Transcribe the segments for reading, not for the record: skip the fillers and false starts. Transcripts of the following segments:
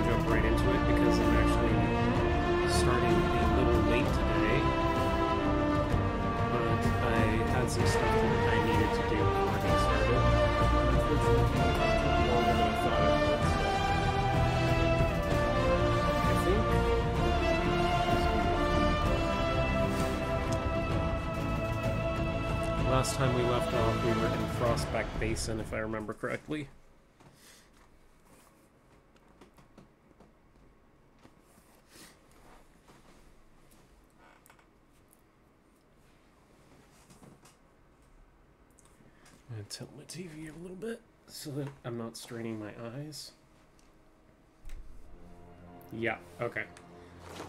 jump right into it because I'm actually starting a little late today. But I had some stuff that I needed to do before I get started. Unfortunately, it took longer than I thought it would. I think last time we left off, we were in Frostback Basin, if I remember correctly. I'm going to tilt my TV a little bit so that I'm not straining my eyes. Yeah, okay.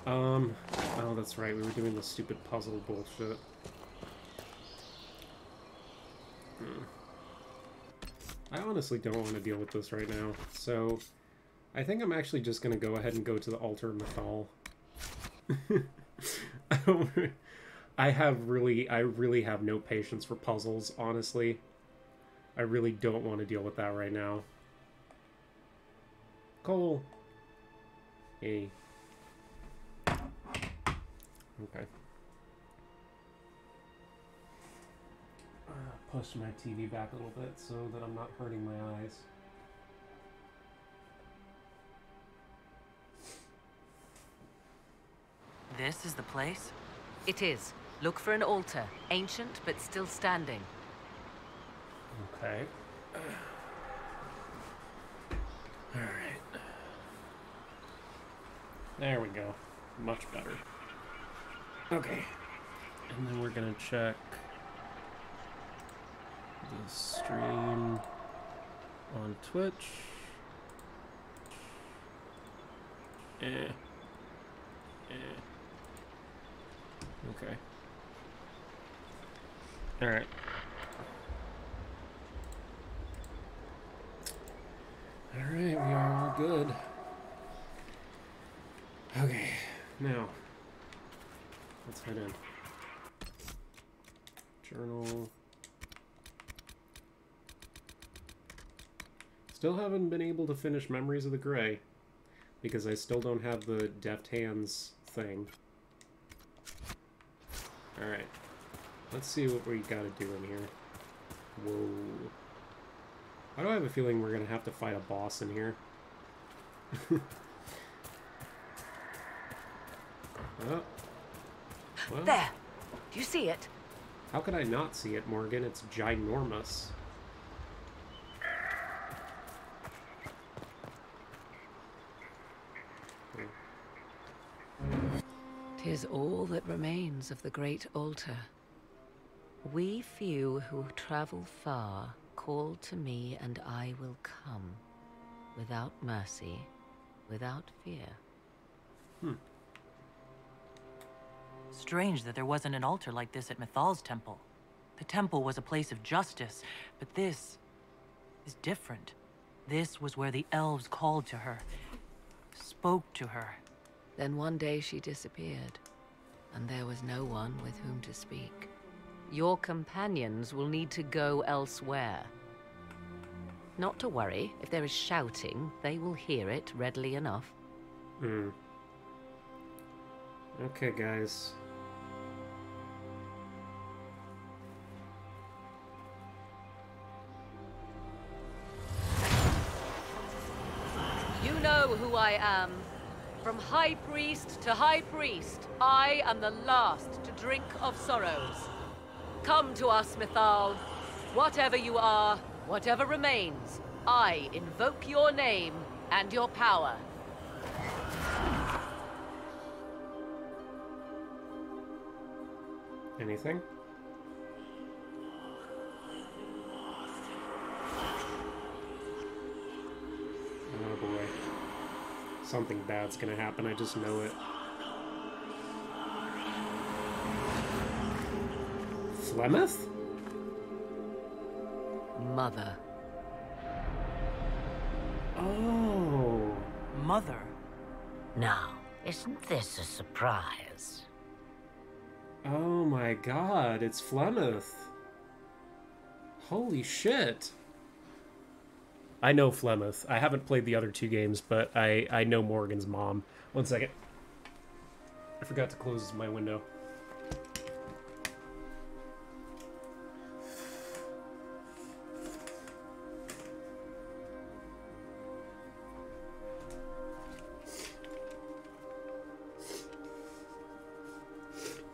Oh, that's right, we were doing the stupid puzzle bullshit. I honestly don't want to deal with this right now, so I think I'm actually just going to go ahead and go to the Altar Mythal. I really have no patience for puzzles, honestly. I really don't want to deal with that right now. Cole. Hey. Okay. Push my TV back a little bit so that I'm not hurting my eyes. This is the place? It is. Look for an altar. Ancient, but still standing. Okay. Alright. There we go. Much better. Okay. And then we're gonna check the stream on Twitch. Okay. Alright. Alright, we are all good. Okay, now, let's head in. Journal. Still haven't been able to finish Memories of the Grey, because I still don't have the Deft Hands thing. Alright, let's see what we gotta do in here. Whoa. Why do I have a feeling we're gonna have to fight a boss in here? Oh. Well, there! Do you see it? How could I not see it, Morgan? It's ginormous. 'Tis all that remains of the great altar. We few who travel far call to me, and I will come, without mercy, without fear. Strange that there wasn't an altar like this at Mythal's temple. The temple was a place of justice, but this is different. This was where the elves called to her, spoke to her. Then one day she disappeared, and there was no one with whom to speak. Your companions will need to go elsewhere. Not to worry, if there is shouting, they will hear it readily enough. Okay, guys. You know who I am. From High Priest to High Priest, I am the last to drink of sorrows. Come to us, Mythal. Whatever you are, whatever remains, I invoke your name and your power. Anything? Oh boy. Something bad's gonna happen, I just know it. Flemeth? Mother. Oh. Mother. Now, isn't this a surprise? Oh my god, it's Flemeth. Holy shit. I know Flemeth. I haven't played the other 2 games, but I know Morgan's mom. One second. I forgot to close my window.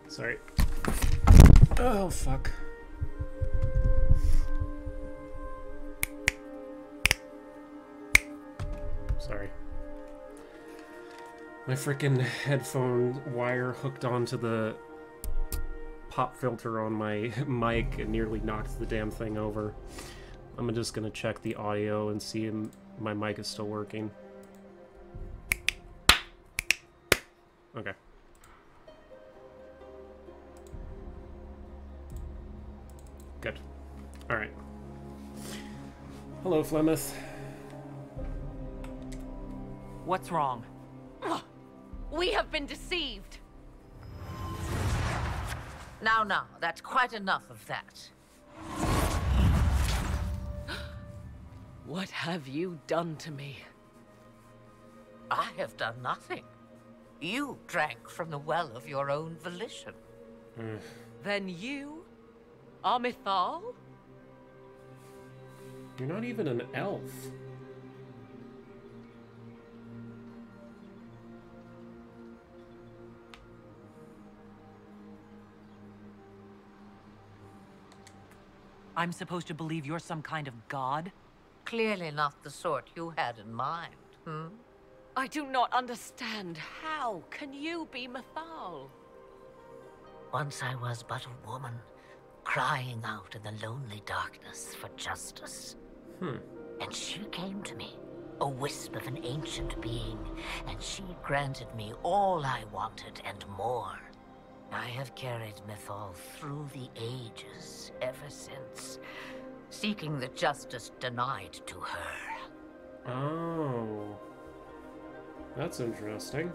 Sorry. Oh, fuck. Sorry. My frickin' headphone wire hooked onto the pop filter on my mic and nearly knocked the damn thing over. I'm just gonna check the audio and see if my mic is still working. Okay. Good. Alright. Hello, Flemeth. What's wrong? We have been deceived. Now, that's quite enough of that. What have you done to me? I have done nothing. You drank from the well of your own volition. Then you are Mythal? You're not even an elf. I'm supposed to believe you're some kind of god? Clearly not the sort you had in mind, I do not understand. How can you be Mythal? Once I was but a woman, crying out in the lonely darkness for justice. And she came to me, a wisp of an ancient being, and she granted me all I wanted and more. I have carried Mythal through the ages ever since, seeking the justice denied to her. Oh. That's interesting.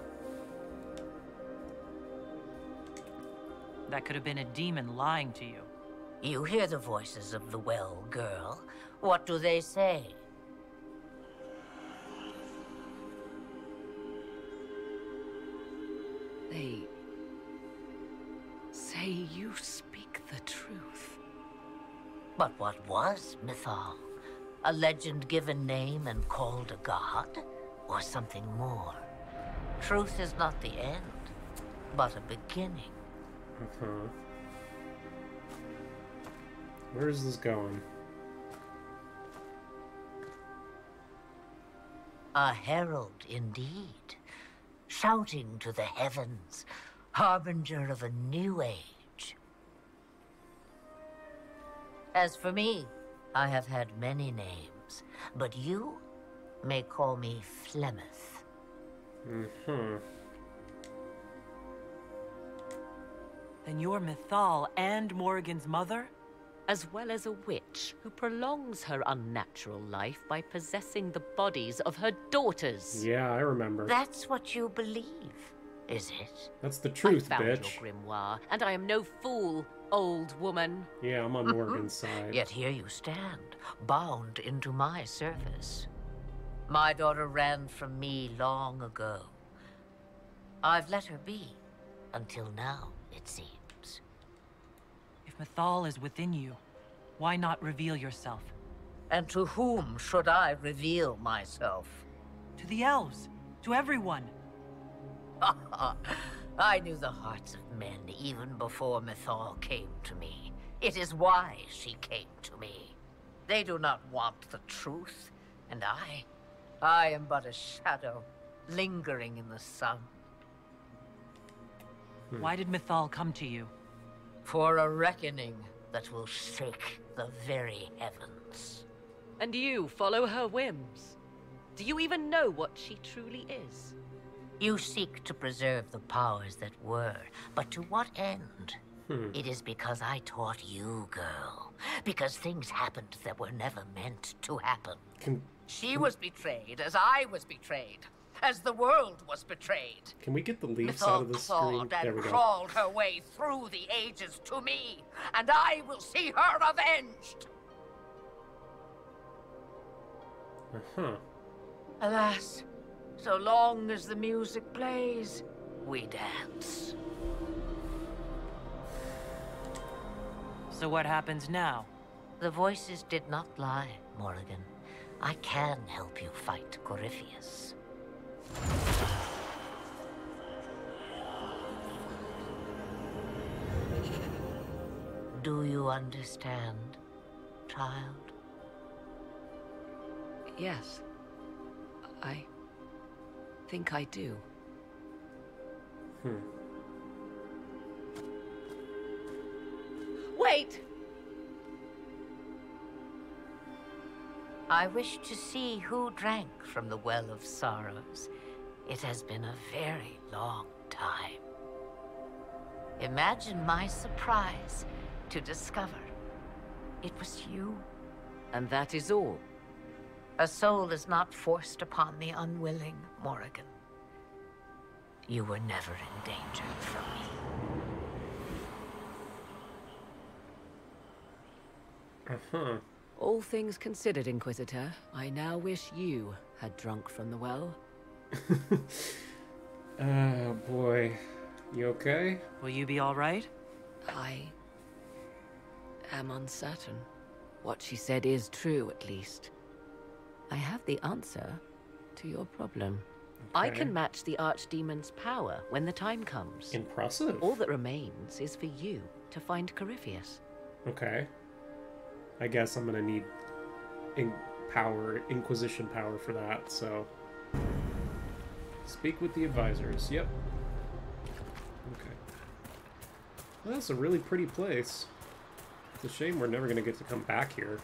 That could have been a demon lying to you. You hear the voices of the well, girl. What do they say? They say you speak the truth. But what was Mythal? A legend-given name and called a god? Or something more? Truth is not the end, but a beginning. Where is this going? A herald indeed, shouting to the heavens, harbinger of a new age. As for me, I have had many names, but you may call me Flemeth. Then you're Mythal and Morrigan's mother? As well as a witch who prolongs her unnatural life by possessing the bodies of her daughters. Yeah, I remember. That's what you believe, is it? That's the truth, I found bitch. your grimoire, and I am no fool, old woman. Yeah, I'm on Morgan's side. Yet here you stand, bound into my service. My daughter ran from me long ago. I've let her be, until now, it seems. If Mythal is within you, why not reveal yourself? And to whom should I reveal myself? To the elves, to everyone. I knew the hearts of men even before Mythal came to me. It is why she came to me. They do not want the truth, and I am but a shadow, lingering in the sun. Why did Mythal come to you? For a reckoning that will shake the very heavens. And you follow her whims. Do you even know what she truly is? You seek to preserve the powers that were, but to what end? It is because I taught you, girl. Because things happened that were never meant to happen. She was betrayed as I was betrayed. As the world was betrayed. Can we get the leaves out of the screen? There we go. Crawled her way through the ages to me, and I will see her avenged. Uh-huh. Alas, so long as the music plays, we dance. So what happens now? The voices did not lie, Morrigan. I can help you fight Corypheus. Do you understand, child? Yes. I think I do. Wait! I wish to see who drank from the Well of Sorrows. It has been a very long time. Imagine my surprise to discover it was you. And that is all. A soul is not forced upon the unwilling, Morrigan. You were never in danger from me. Uh-huh. All things considered, Inquisitor, I now wish you had drunk from the well. Oh, boy. You okay? Will you be all right? I am uncertain. What she said is true, at least. I have the answer to your problem. I Okay. can match the Archdemon's power when the time comes. Impressive. All that remains is for you to find Corypheus. Okay. I guess I'm gonna need Inquisition power for that, so... Speak with the advisors. Yep. Okay. Well, that's a really pretty place. It's a shame we're never gonna get to come back here.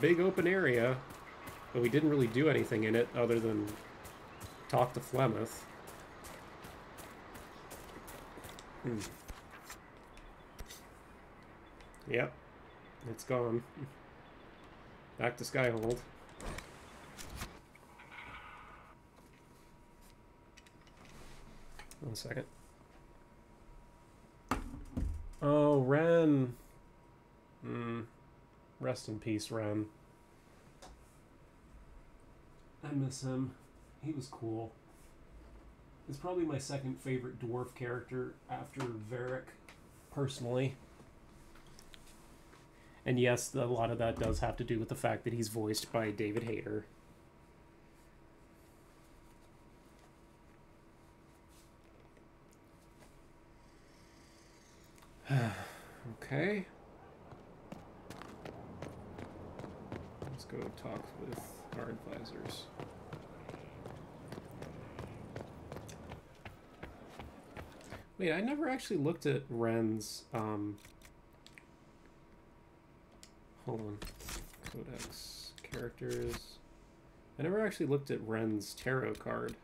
Big open area, but we didn't really do anything in it other than talk to Flemeth. Yep, it's gone. Back to Skyhold. One second. Oh, Ren. Rest in peace, Ren. I miss him. He was cool. He's probably my second favorite dwarf character after Varric, personally. And yes, a lot of that does have to do with the fact that he's voiced by David Hayter. Okay. Let's go talk with our advisors. Wait, I never actually looked at Ren's, hold on. Codex. Characters. I never actually looked at Ren's tarot card.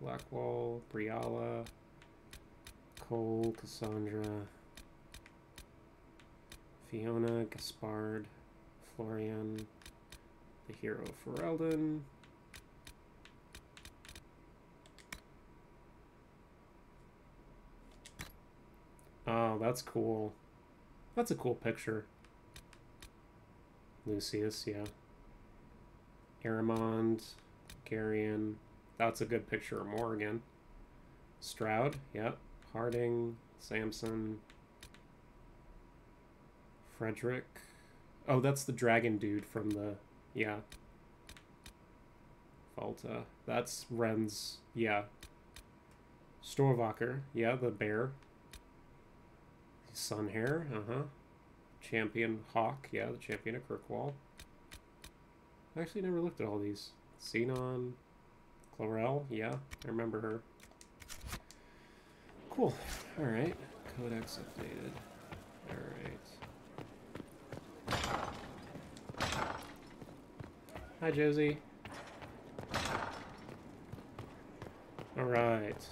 Blackwall, Briala, Cole, Cassandra, Fiona, Gaspard, Florian, the hero Ferelden. Oh, that's cool. That's a cool picture. Lucius, yeah. Aramond, Garion. That's a good picture of Morrigan. Stroud, yep. Harding, Samson. Frederick. Oh, that's the dragon dude from the... Yeah. Volta. That's Ren's... Yeah. Storvacher. Yeah, the bear. Sunhair. Uh-huh. Champion Hawk. Yeah, the champion of Kirkwall. I actually never looked at all these. Xenon. Chlorel. Yeah, I remember her. Cool. Alright. Codex updated. Alright. Hi, Josie. Alright.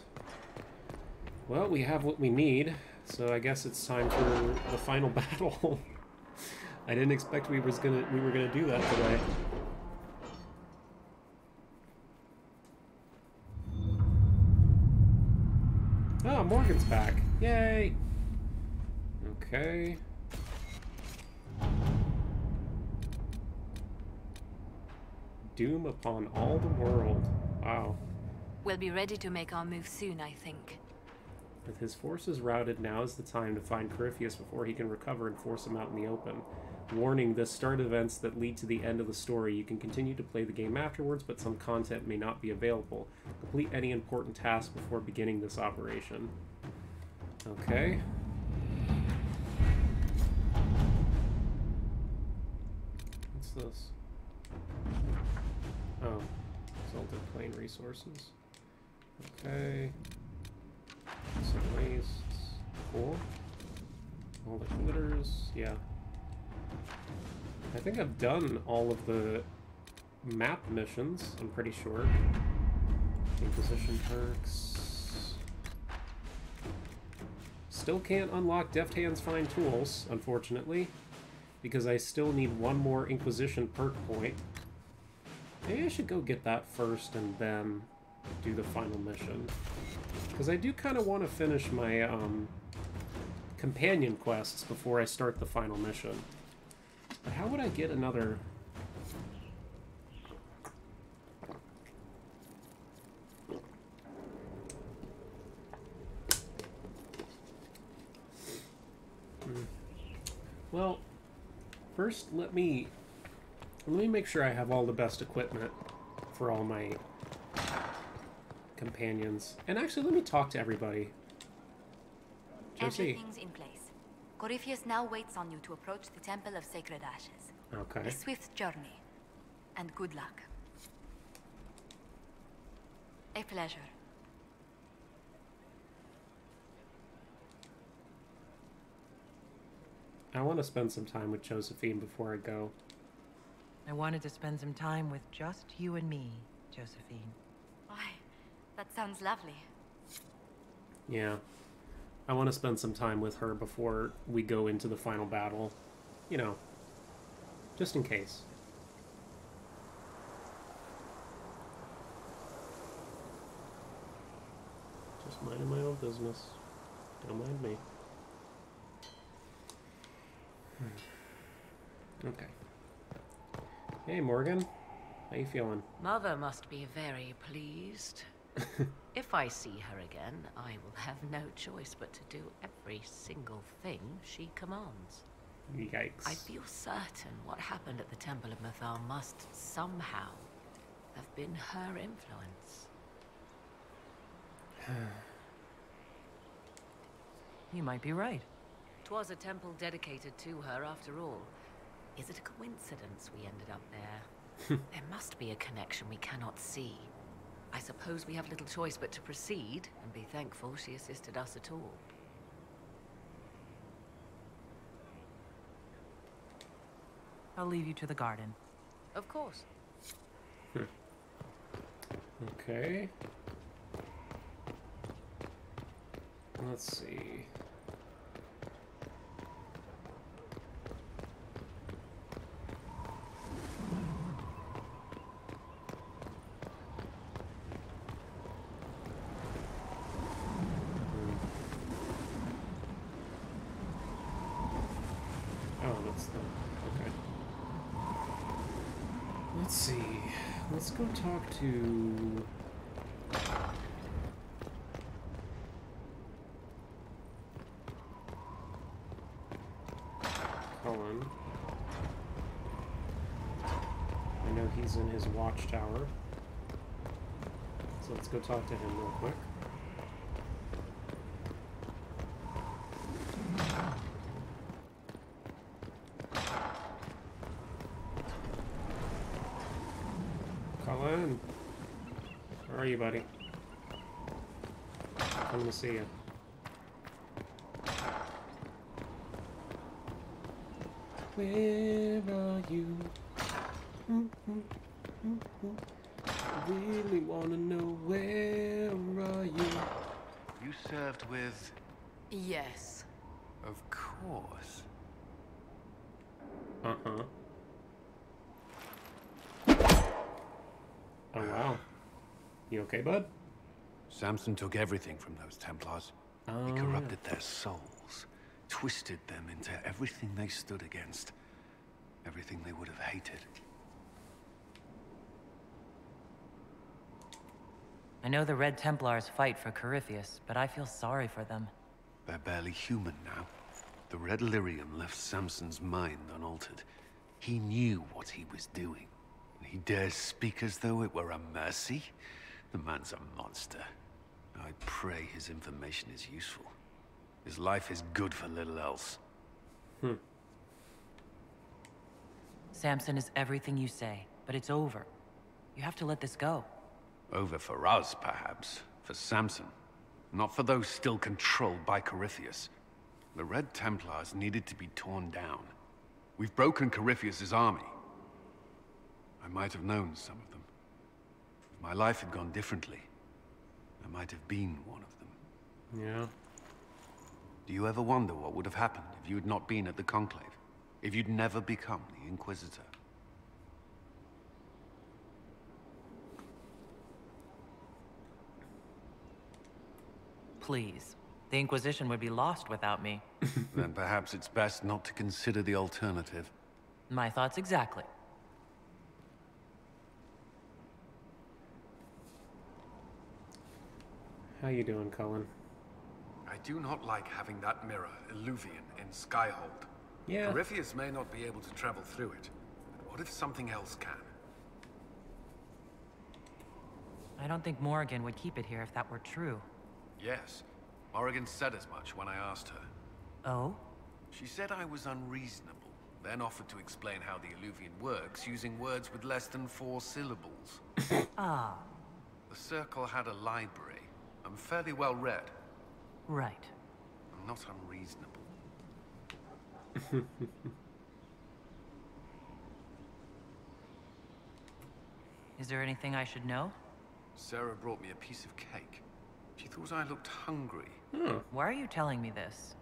Well, we have what we need, so I guess it's time for the final battle. I didn't expect we were gonna do that today. Oh, Morgan's back. Yay! Okay. doom upon all the world. Wow. We'll be ready to make our move soon, I think. With his forces routed, now is the time to find Corypheus before he can recover and force him out in the open. Warning, this start events that lead to the end of the story. You can continue to play the game afterwards, but some content may not be available. Complete any important task before beginning this operation. Okay. What's this? Oh. Salted plain resources. Okay. Some wastes. Cool. All the glitters. Yeah. I think I've done all of the map missions, I'm pretty sure. Inquisition perks. Still can't unlock Deft Hand's Fine Tools, unfortunately, because I still need one more Inquisition perk point. Maybe I should go get that first and then do the final mission. Because I do kind of want to finish my companion quests before I start the final mission. But how would I get another... Well, first let me make sure I have all the best equipment for all my companions. And actually, let me talk to everybody. Josie. Everything's in place. Corypheus now waits on you to approach the Temple of Sacred Ashes. Okay. A swift journey. And good luck. A pleasure. I want to spend some time with Josephine before I go. I wanted to spend some time with just you and me, Josephine. Why, that sounds lovely. Yeah. I want to spend some time with her before we go into the final battle. You know, just in case. Just minding my own business. Don't mind me. Okay. Hey, Morgan. How you feeling? Mother must be very pleased. If I see her again, I will have no choice but to do every single thing she commands. Yikes. I feel certain what happened at the Temple of Mythal must somehow have been her influence. You might be right. 'Twas a temple dedicated to her after all. Is it a coincidence we ended up there? There must be a connection we cannot see. I suppose we have little choice but to proceed and be thankful she assisted us at all. I'll leave you to the garden. Of course. Okay. Let's see. Oh, that's the... Okay. Let's see. Let's go talk to... Cullen. I know he's in his watchtower. So let's go talk to him real quick. Cullen! Where are you, buddy? Coming to see you. Where are you? I really wanna know, where are you? You served with... Yes. Of course. Uh-huh. Oh, wow. You okay, bud? Samson took everything from those Templars. Oh, He corrupted their souls, twisted them into everything they stood against, everything they would have hated. I know the Red Templars fight for Corypheus, but I feel sorry for them. They're barely human now. The Red Lyrium left Samson's mind unaltered. He knew what he was doing. And he dares speak as though it were a mercy? The man's a monster. I pray his information is useful. His life is good for little else. Samson is everything you say, but it's over. You have to let this go. Over for us, perhaps. For Samson. Not for those still controlled by Corypheus. The Red Templars needed to be torn down. We've broken Corypheus's army. I might have known some of them. If my life had gone differently, I might have been one of them. Yeah. Do you ever wonder what would have happened if you had not been at the Conclave? If you'd never become the Inquisitor? Please. The Inquisition would be lost without me. Then perhaps it's best not to consider the alternative. My thoughts exactly. How you doing, Cullen? I do not like having that mirror, Illuvian, in Skyhold. Yeah. Corypheus may not be able to travel through it, but what if something else can? I don't think Morrigan would keep it here if that were true. Yes. Morrigan said as much when I asked her. Oh? She said I was unreasonable, then offered to explain how the Illuvian works using words with less than 4 syllables. Ah. The Circle had a library. I'm fairly well read. Right. I'm not unreasonable. Is there anything I should know? Sarah brought me a piece of cake. She thought I looked hungry. Why are you telling me this?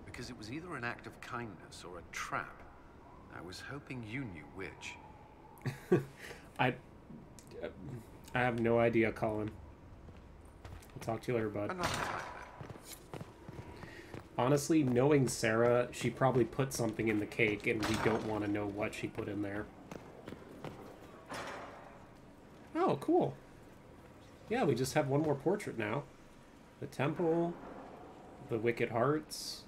Because it was either an act of kindness or a trap. I was hoping you knew which. I have no idea, Colin. I'll talk to you later, bud. Another time, then. Honestly, knowing Sarah, she probably put something in the cake, and we don't want to know what she put in there. Oh, cool. Yeah, we just have one more portrait now. The temple, the Wicked Hearts,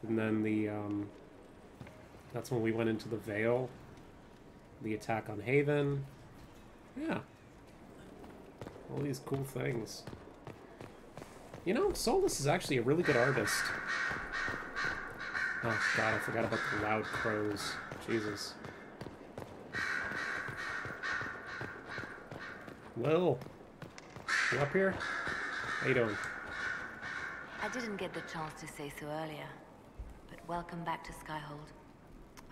and then the, that's when we went into the Vale, the attack on Haven. Yeah. All these cool things. You know, Solus is actually a really good artist. Oh, God, I forgot about the loud crows. Jesus. Lil, you up here? How you doing? I didn't get the chance to say so earlier, but welcome back to Skyhold.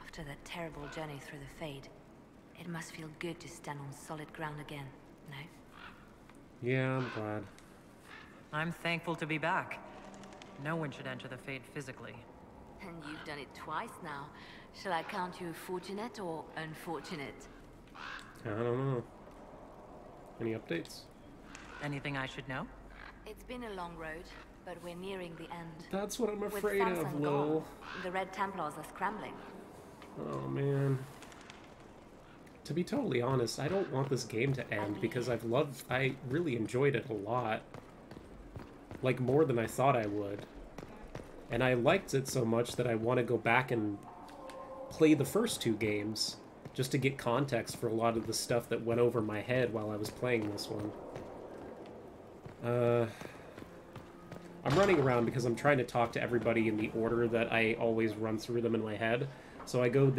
After that terrible journey through the Fade, it must feel good to stand on solid ground again, no? Yeah, I'm glad. I'm thankful to be back. No one should enter the Fade physically. And you've done it twice now. Shall I count you fortunate or unfortunate? I don't know. Any updates? Anything I should know? It's been a long road, but we're nearing the end. That's what I'm With afraid Samson of, gone, Lil. the Red Templars are scrambling. Oh, man. To be totally honest, I don't want this game to end because I really enjoyed it a lot. Like, more than I thought I would. And I liked it so much that I want to go back and play the first 2 games just to get context for a lot of the stuff that went over my head while I was playing this one. I'm running around because I'm trying to talk to everybody in the order that I always run through them in my head. So I go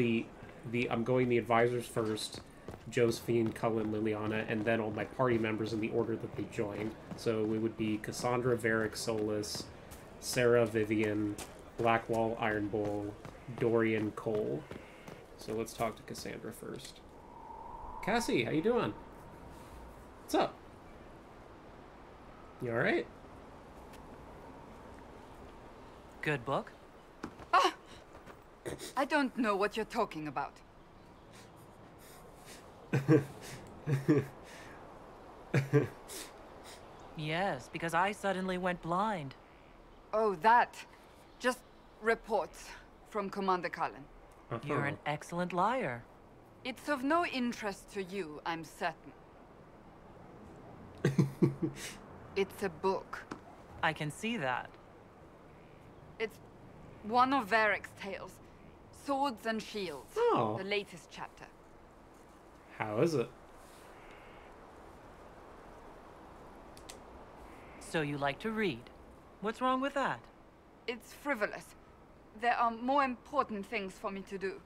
I'm going the advisors first, Josephine, Cullen, Liliana, and then all my party members in the order that they joined. So it would be Cassandra, Varric, Solus, Sarah, Vivian, Blackwall, Iron Bull, Dorian, Cole. So let's talk to Cassandra first. Cassie, how you doing? What's up? You alright? Good book? I don't know what you're talking about. Yes, because I suddenly went blind. Oh, that. Just reports from Commander Cullen. You're an excellent liar. It's of no interest to you, I'm certain. It's a book. I can see that. It's one of Varric's tales. Swords and Shields. Oh. The latest chapter. How is it? So you like to read. What's wrong with that? It's frivolous. There are more important things for me to do.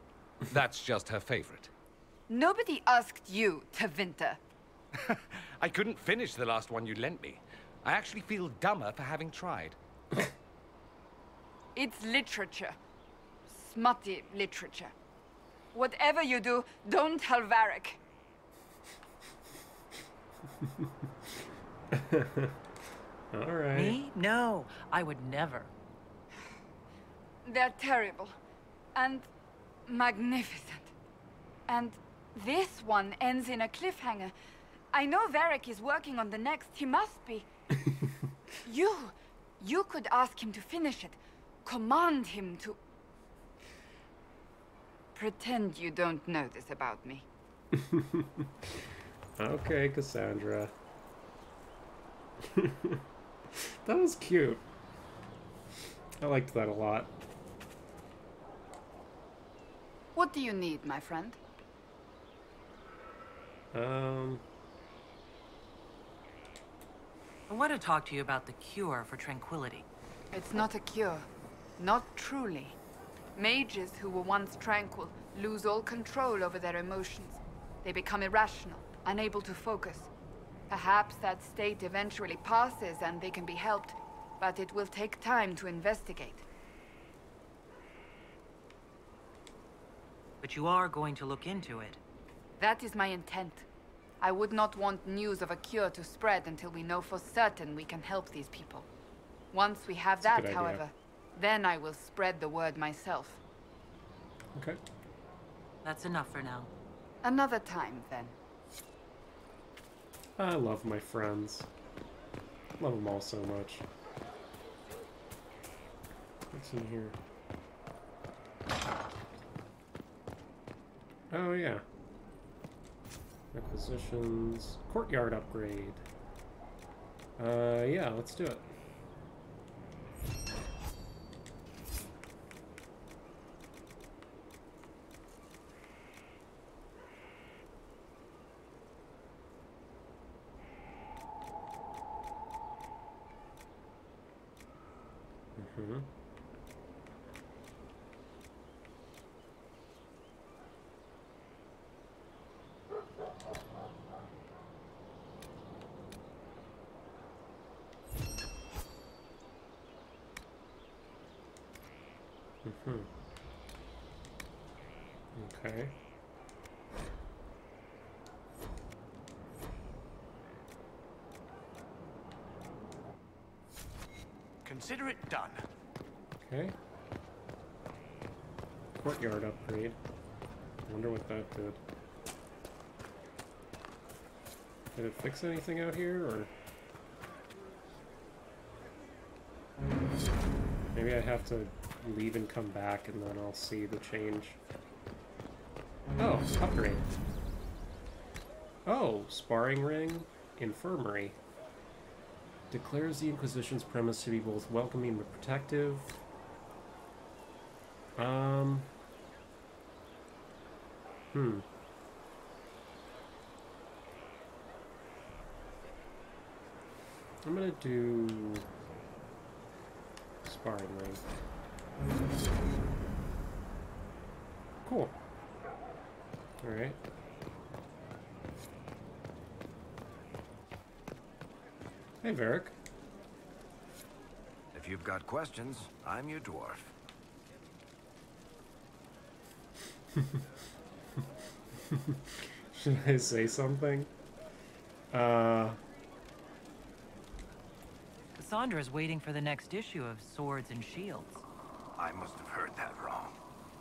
That's just her favorite. Nobody asked you to winter. I couldn't finish the last one you lent me. I actually feel dumber for having tried. It's literature. Smutty literature. Whatever you do, don't tell Varric. All right. Me? No, I would never. They're terrible. And magnificent. And this one ends in a cliffhanger. I know Varric is working on the next. He must be. You could ask him to finish it. Command him to... Pretend you don't know this about me. Okay, Cassandra. That was cute. I liked that a lot. What do you need, my friend? I want to talk to you about the cure for tranquility. It's not a cure. Not truly. Mages who were once tranquil lose all control over their emotions. They become irrational, unable to focus. Perhaps that state eventually passes and they can be helped, but it will take time to investigate. But you are going to look into it. That is my intent. I would not want news of a cure to spread until we know for certain we can help these people. Once we have That's a that, good however, idea. then I will spread the word myself. Okay. That's enough for now. Another time, then. I love my friends. Love them all so much. What's in here? Oh, yeah. Acquisitions. Courtyard upgrade. Yeah, let's do it. Mm-hmm. Mm-hmm. Okay. Consider it done. Okay. Courtyard upgrade. Wonder what that did. Did it fix anything out here, or... Maybe I have to leave and come back, and then I'll see the change. Oh, upgrade. Oh, sparring ring, infirmary. Declares the Inquisition's premise to be both welcoming but protective. I'm gonna do sparring ring. Cool. Alright. Hey, Varric. If you've got questions, I'm your dwarf. Should I say something? Cassandra's waiting for the next issue of Swords and Shields. I must have heard that wrong.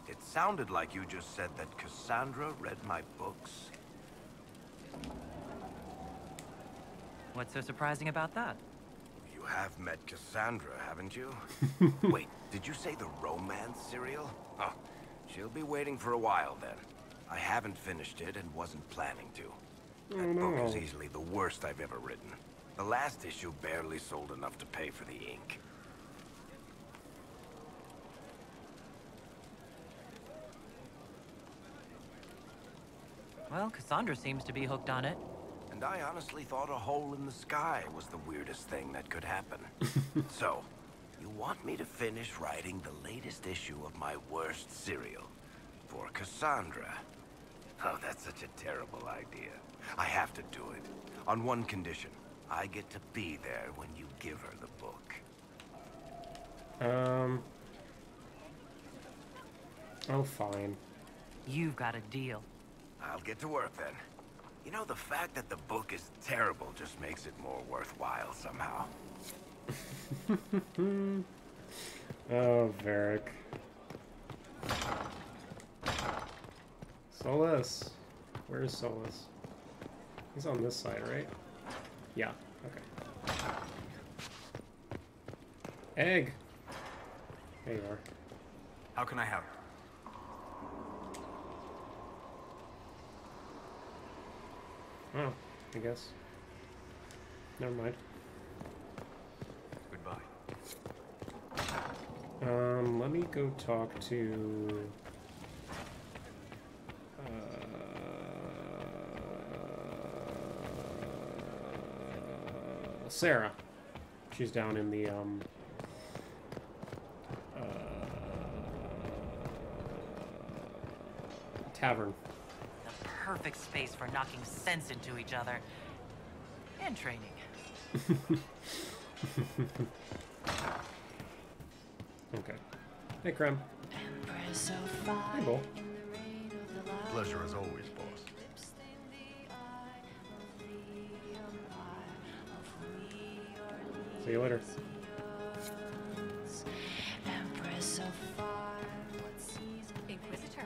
It sounded like you just said that Cassandra read my books. What's so surprising about that? You have met Cassandra, haven't you? Wait, did you say the romance serial? Oh, she'll be waiting for a while then. I haven't finished it and wasn't planning to. That book is easily the worst I've ever written. The last issue barely sold enough to pay for the ink. Well, Cassandra seems to be hooked on it. And I honestly thought a hole in the sky was the weirdest thing that could happen. So, you want me to finish writing the latest issue of my worst serial for Cassandra? Oh, that's such a terrible idea. I have to do it. On one condition. I get to be there when you give her the book. Oh, fine. You've got a deal. I'll get to work then. You know, the fact that the book is terrible just makes it more worthwhile somehow. Oh, Varric. Solus. Where's Solus? He's on this side, right? Yeah, okay. Egg! There you are. How can I help? Oh, I guess. Never mind. Goodbye. Let me go talk to... Sarah. She's down in the, tavern. The perfect space for knocking sense into each other. And training. Okay. Hey, Krem. Hey, Bull. Pleasure as always, boss. See you later. Inquisitor.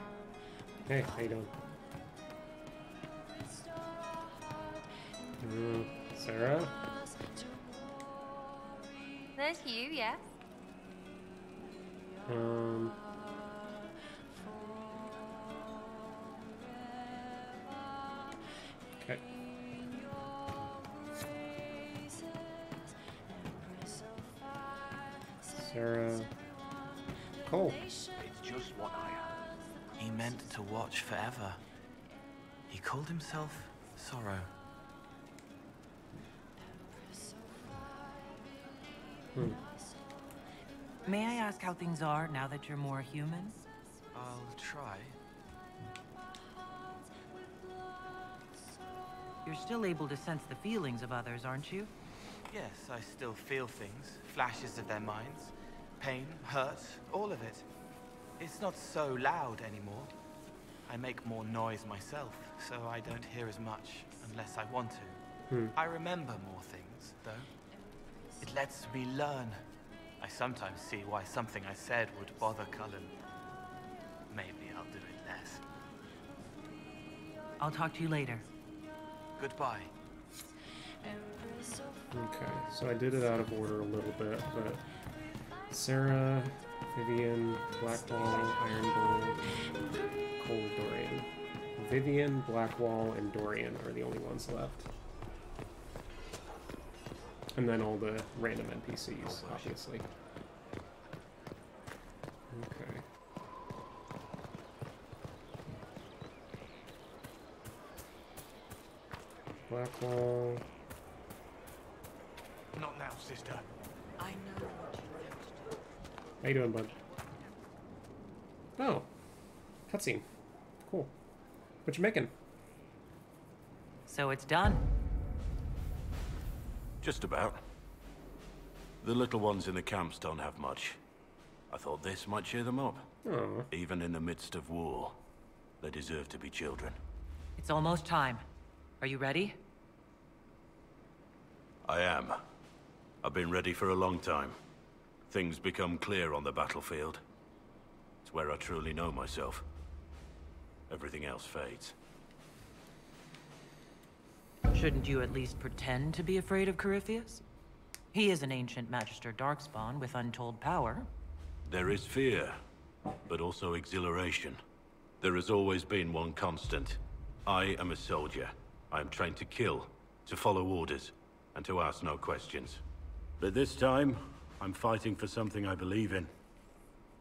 Hey, how you doing? Sarah? There's you, yes? Okay. Sarah. Cole. It's just what I heard. He meant to watch forever. He called himself Sorrow. May I ask how things are now that you're more human? I'll try. You're still able to sense the feelings of others, aren't you? Yes, I still feel things. Flashes of their minds. Pain, hurt, all of it. It's not so loud anymore. I make more noise myself, so I don't hear as much unless I want to. I remember more things, though. It lets me learn. I sometimes see why something I said would bother Cullen. Maybe I'll do it less. I'll talk to you later. Goodbye. Okay, so I did it out of order a little bit, but Sarah, Vivian, Blackwall, Ironbolt, Cole, Dorian. Vivian, Blackwall, and Dorian are the only ones left. And then all the random NPCs, obviously. Okay. Blackwall. Not now, sister. I know what you want. How you doing, bud? Oh. Cutscene. Cool. What you making? So it's done. Just about. The little ones in the camps don't have much. I thought this might cheer them up. Oh. Even in the midst of war, they deserve to be children. It's almost time. Are you ready? I am. I've been ready for a long time. Things become clear on the battlefield. It's where I truly know myself. Everything else fades. Shouldn't you at least pretend to be afraid of Corypheus? He is an ancient Magister Darkspawn with untold power. There is fear, but also exhilaration. There has always been one constant. I am a soldier. I am trained to kill, to follow orders. and to ask no questions. But this time, I'm fighting for something I believe in.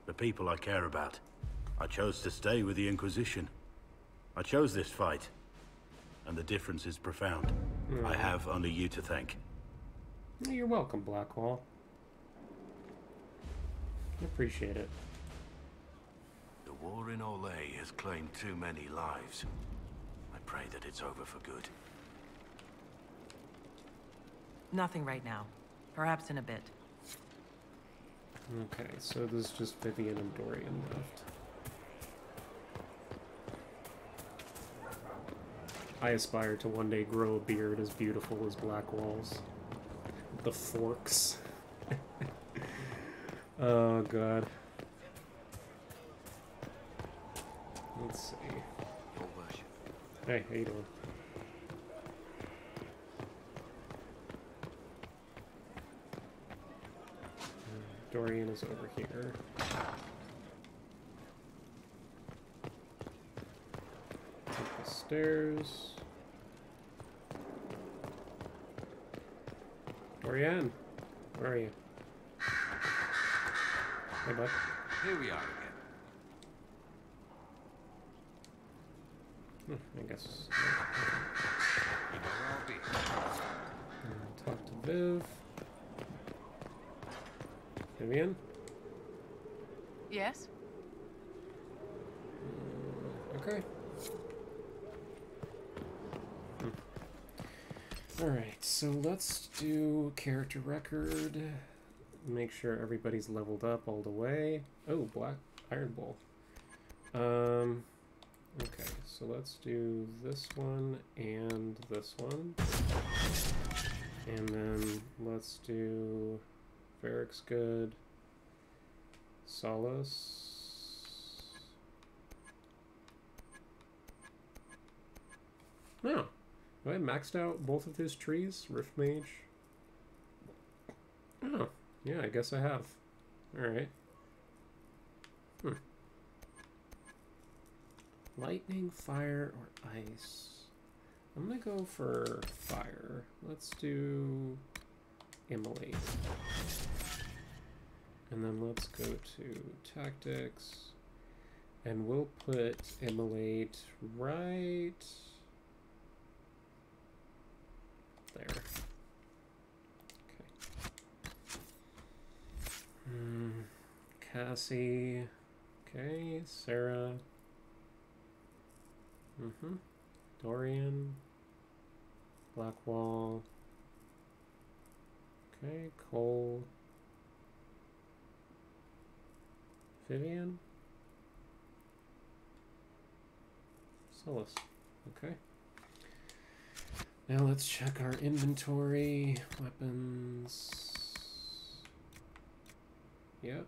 The people I care about. I chose to stay with the Inquisition. I chose this fight. And the difference is profound. I have only you to thank. You're welcome, Blackwall. I appreciate it. The war in Olay has claimed too many lives. I pray that it's over for good. Nothing right now. Perhaps in a bit. Okay, so there's just Vivian and Dorian left. I aspire to one day grow a beard as beautiful as Blackwall's. The forks. Oh god. Let's see. Hey, how you doing? Dorian is over here. Take the stairs. Dorian, where are you? Hey, bud. Here we are again. I guess. You know where I'll be. Talk to Viv. Vivian? Yes? Okay. Alright, so let's do character record. Make sure everybody's leveled up all the way. Oh, Black Iron Bull. Okay, so let's do this one and this one. And then let's do Varric's good. Solace. No. Have I maxed out both of his trees? Rift Mage? Oh, yeah, I guess I have. Alright. Lightning, fire, or ice? I'm gonna go for fire. Let's do Immolate. And then let's go to tactics. And we'll put Immolate right there. Okay. Cassie. Okay, Sarah. Dorian. Blackwall. Okay, Cole. Vivian. Solus. Okay. Now let's check our inventory. Weapons. Yep.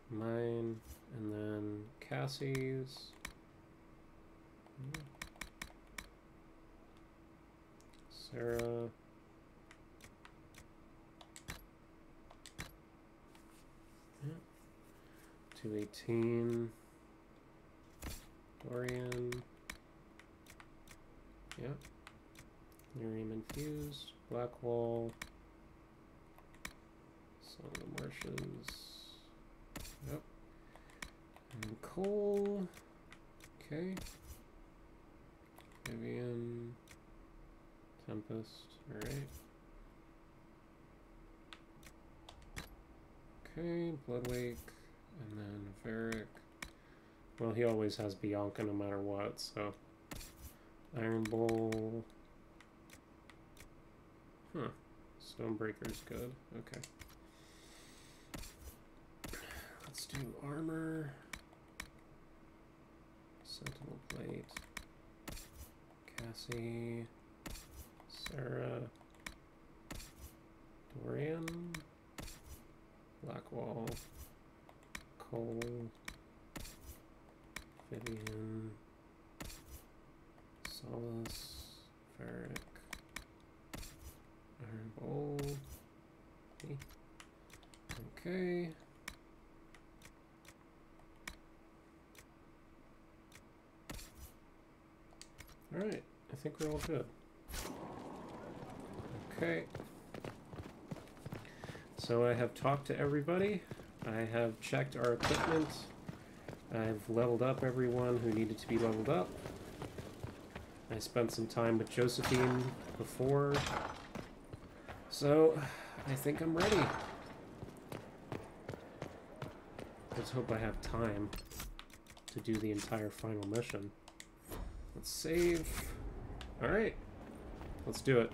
Mine. And then Cassie's. Sarah. Yep. 218. Dorian. Yep. Miriam infused. Blackwall. Song of the Marshes. Yep. And Cole. Okay. Vivian. Tempest. Alright. Okay, Bloodwake. And then Varric. Well, he always has Bianca no matter what, so. Iron Bowl. Huh. Stonebreaker's good. Okay. Let's do armor. Sentinel plate. Cassie. Sarah. Dorian. Blackwall. Cole. Vivian. Solace. Varric. Iron Bowl. Okay. Alright, I think we're all good. Okay. So I have talked to everybody. I have checked our equipment. I've leveled up everyone who needed to be leveled up. I spent some time with Josephine before. So, I think I'm ready. Let's hope I have time to do the entire final mission. Let's save. Alright. Let's do it.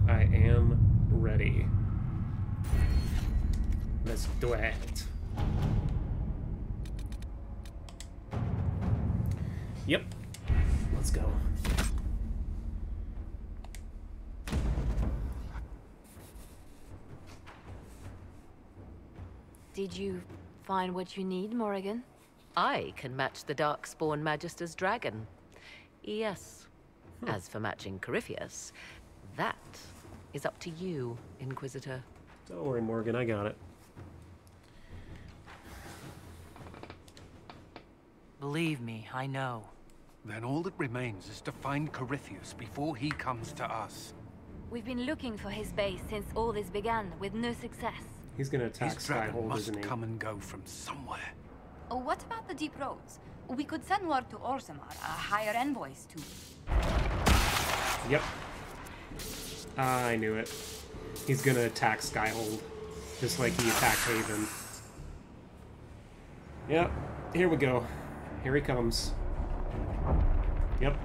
I am ready. Let's do it. Yep. Let's go. Did you find what you need, Morrigan? I can match the Darkspawn Magister's dragon. Yes. As for matching Corypheus, that is up to you, Inquisitor. Don't worry, Morgan, I got it. Believe me, I know. Then all that remains is to find Corypheus before he comes to us. We've been looking for his base since all this began, with no success. He's gonna attack His dragon Skyhold, must isn't he? come and go from somewhere. Oh, what about the deep roads? We could send word to Orzammar, hire envoys to... Yep. I knew it. He's gonna attack Skyhold, just like he attacked Haven. Yep. Here we go. Here he comes. Yep.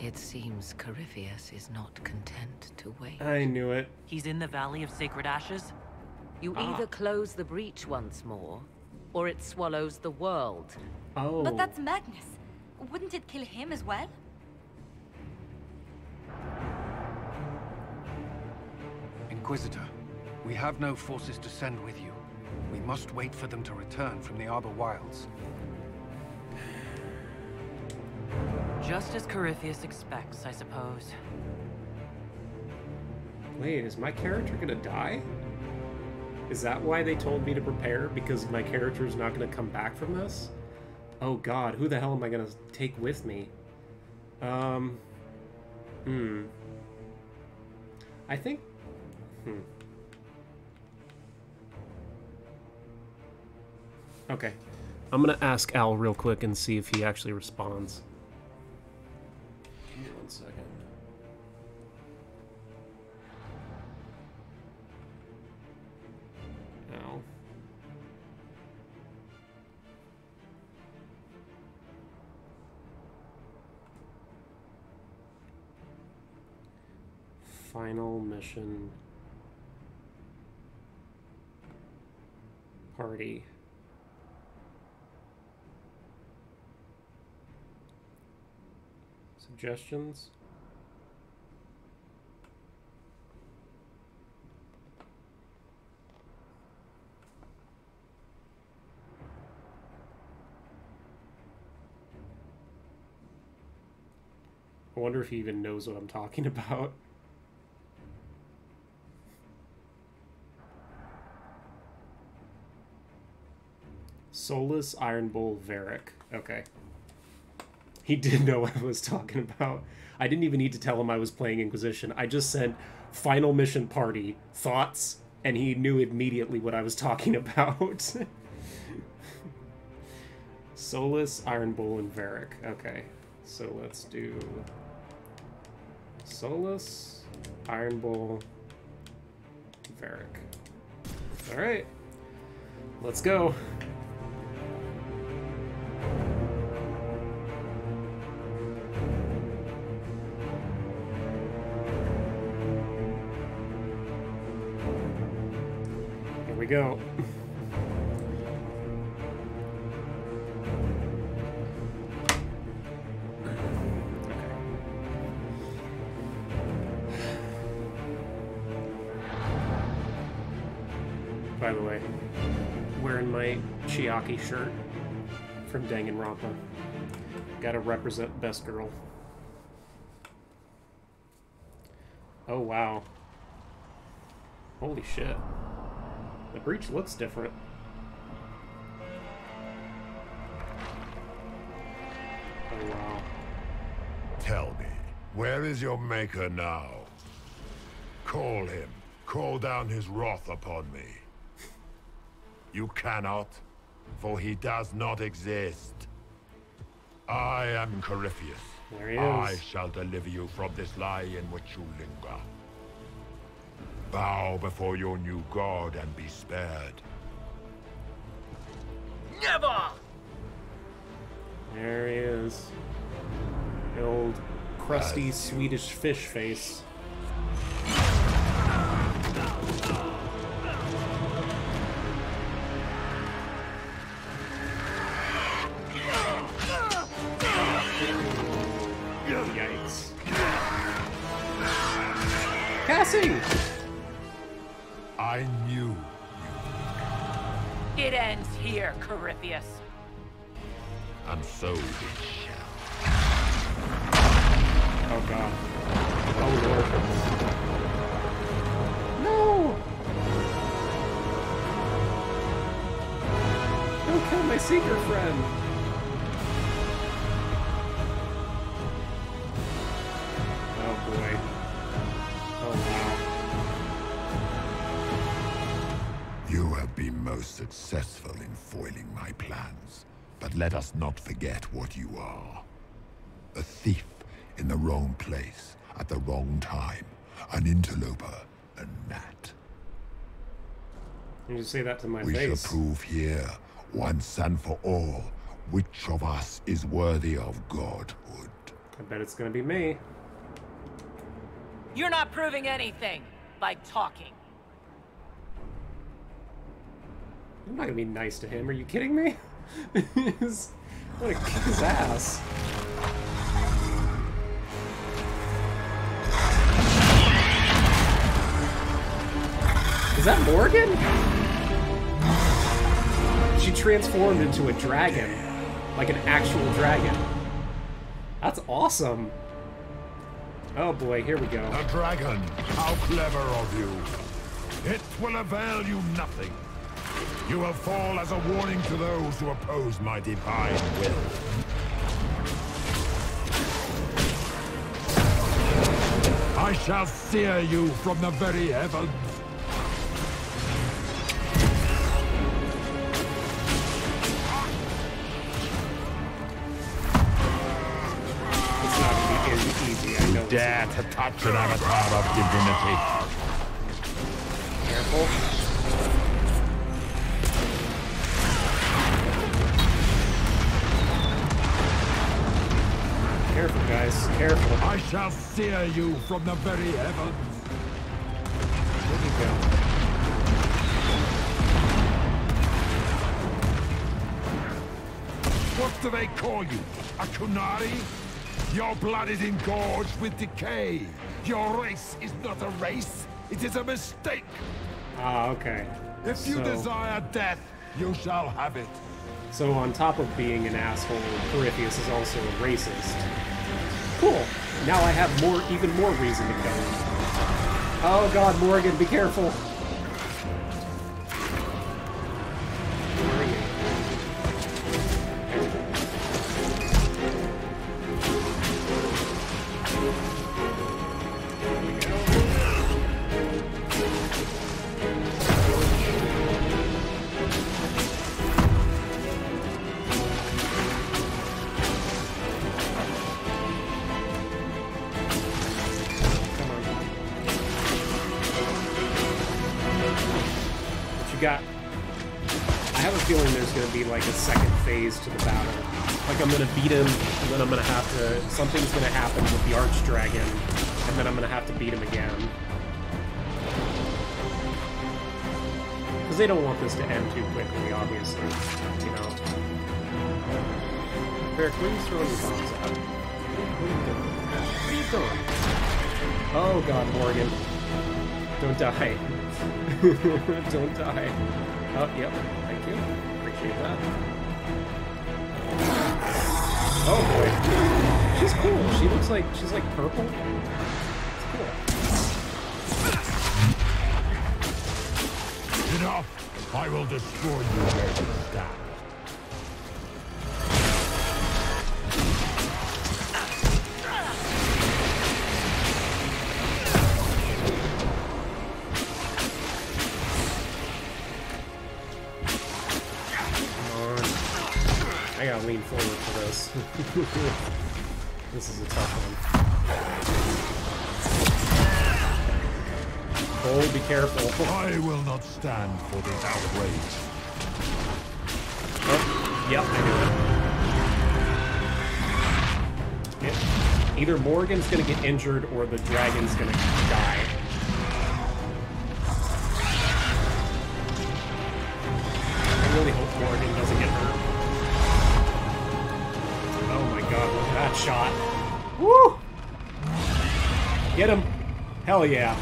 It seems Corypheus is not content to wait. I knew it. He's in the Valley of Sacred Ashes? You either close the breach once more, or it swallows the world. Oh. But that's Magnus. Wouldn't it kill him as well? Inquisitor, we have no forces to send with you. We must wait for them to return from the Arbor Wilds. Just as Corypheus expects, I suppose. Wait, is my character gonna die? Is that why they told me to prepare? Because my character's not gonna come back from this? Oh god, who the hell am I gonna take with me? I think... Okay. I'm gonna ask Al real quick and see if he actually responds. Give me 1 second. Al. Final mission party. Suggestions? I wonder if he even knows what I'm talking about. Solus, Iron Bull, Varric. Okay. He did know what I was talking about. I didn't even need to tell him I was playing Inquisition. I just said, final mission party, thoughts, and he knew immediately what I was talking about. Solus, Iron Bull, and Varric. Okay, so let's do Solus, Iron Bull, Varric. Alright, let's go. We go. By the way, wearing my Chiaki shirt from Danganronpa. Gotta represent best girl. Oh wow. Holy shit. The breach looks different. Oh, wow. Tell me, where is your maker now? Call him. Call down his wrath upon me. You cannot, for he does not exist. I am Corypheus. There he is. I shall deliver you from this lie in which you linger. Bow before your new god and be spared. Never! There he is. The old crusty Swedish fish face. Yikes. Cassie! I knew. It ends here, Corypheus. And so it shall. Oh god. Oh lord. No! Don't kill my secret friend! Oh boy. Oh wow. You have been most successful in foiling my plans. But let us not forget what you are. A thief in the wrong place at the wrong time. An interloper, a gnat. You just say that to my We face. shall prove here, once and for all, which of us is worthy of godhood. I bet it's gonna be me. You're not proving anything by talking. I'm not gonna be nice to him. Are you kidding me? I'm gonna kick his ass. Is that Morgan? She transformed into a dragon. Like an actual dragon. That's awesome. Oh boy, here we go. A dragon! How clever of you! It will avail you nothing. You will fall as a warning to those who oppose my divine will. I shall sear you from the very heavens. It's not gonna be easy, I know. Dare to touch an avatar of divinity. Careful. Careful, guys. Careful. I shall sear you from the very heavens. Where'd he go? What do they call you? A Kunari? Your blood is engorged with decay. Your race is not a race. It is a mistake. Ah, okay. If you desire death, you shall have it. So on top of being an asshole, Corypheus is also a racist. Cool. Now I have even more reason to kill him. Oh god, Morgan, be careful. Where are you? There we go. Got. I have a feeling there's going to be like a second phase to the battle. Like I'm going to beat him, and then I'm going to have to. Something's going to happen with the Archdragon, and then I'm going to have to beat him again. Because they don't want this to end too quickly, obviously. You know. Barrick, where are you throwing your bombs at? What are you doing? What are you doing? Oh god, Morgan. Don't die. Don't die. Oh, yep. Thank you. Appreciate that. Oh boy. She's cool. She looks like she's like purple. It's cool. Did I enough! I will destroy you where you stand. I gotta lean forward for this. This is a tough one. Cole, be careful. I will not stand for this outrage. Oh, yep, I knew it. Either Morgan's gonna get injured or the dragon's gonna die. I really hope Morgan doesn't get hurt. Oh my god, look at that shot. Woo! Get him! Hell yeah.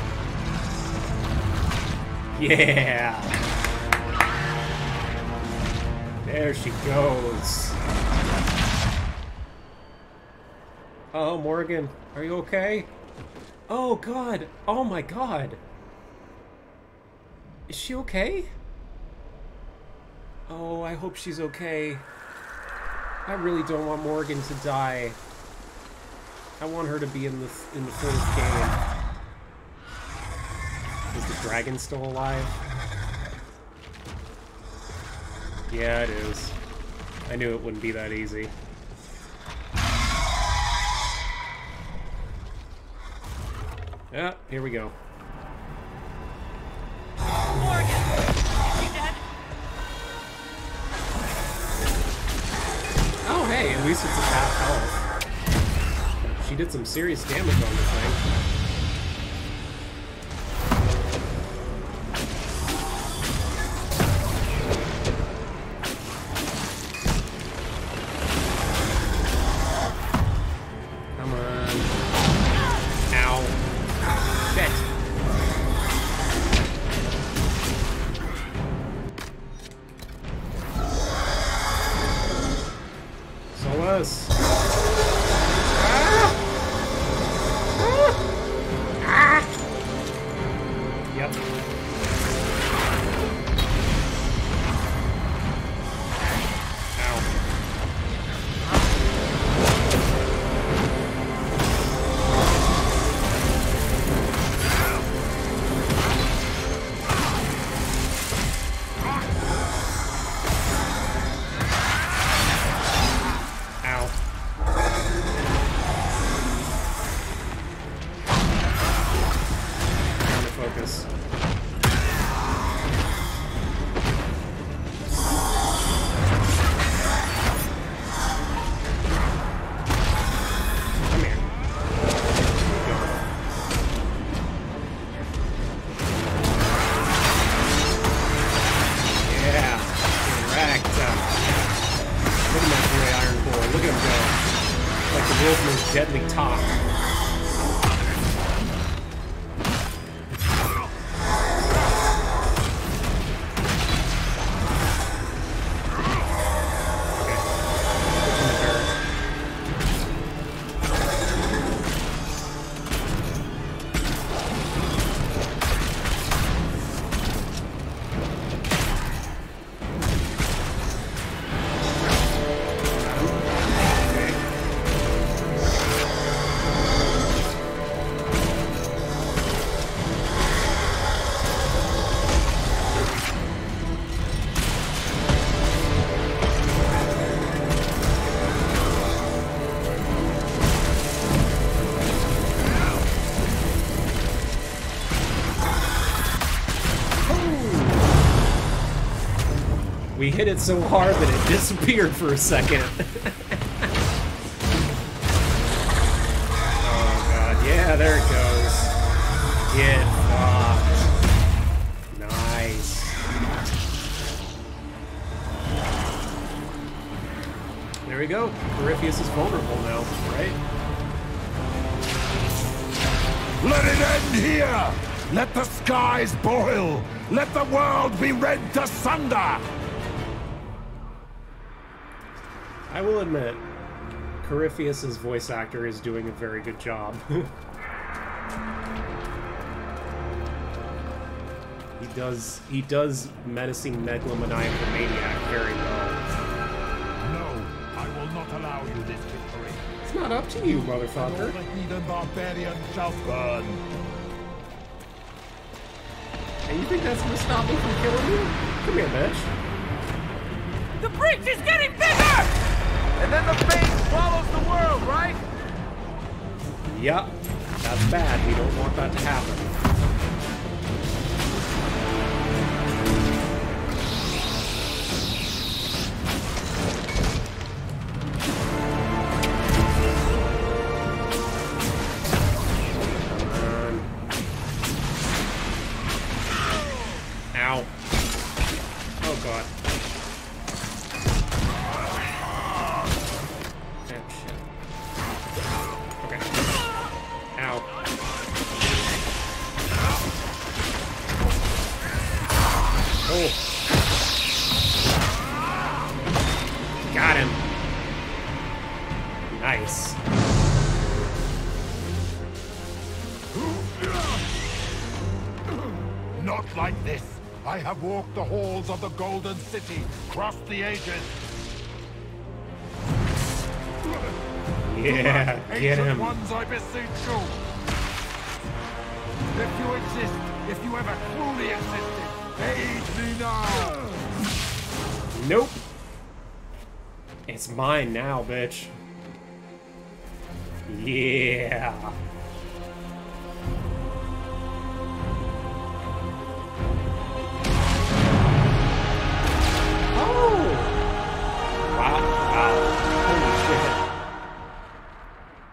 Yeah! There she goes. Oh, Morgan, are you okay? Oh god! Oh my god! Is she okay? Oh, I hope she's okay. I really don't want Morgan to die. I want her to be in the fourth game. Is the dragon still alive? Yeah, it is. I knew it wouldn't be that easy. Yeah, here we go. Morgan! Is she dead? Oh, hey, at least it's a half health. She did some serious damage on the thing. Come on. Ow. Shit. Solus. Yep. Ow. Ow. Trying to focus. Come here. Yeah. Correct. Look at that gray iron core. Look at him go. Like the world's most deadly top. We hit it so hard that it disappeared for a second. Oh god, yeah, there it goes. Get fucked. Nice. There we go. Corypheus is vulnerable now, right? Let it end here! Let the skies boil! Let the world be rent asunder! I will admit, Corypheus' voice actor is doing a very good job. He does menacing megalomaniacal maniac very well. No, I will not allow you this victory. It's not up to you, motherfucker. All the heathen barbarians shall burn. And you think that's gonna stop me from killing you? Come here, bitch. The breach is getting bigger! And then the fate swallows the world, right? Yup. That's bad. We don't want that to happen. Ow. Oh god. Oh shit. Okay. Ow. Oh. Got him. Nice. Not like this. I have walked the halls of the Golden City, crossed the ages. Yeah, get him. Ones, I beseech you. If you exist, if you ever truly existed, aid me now. Nope. It's mine now, bitch. Yeah.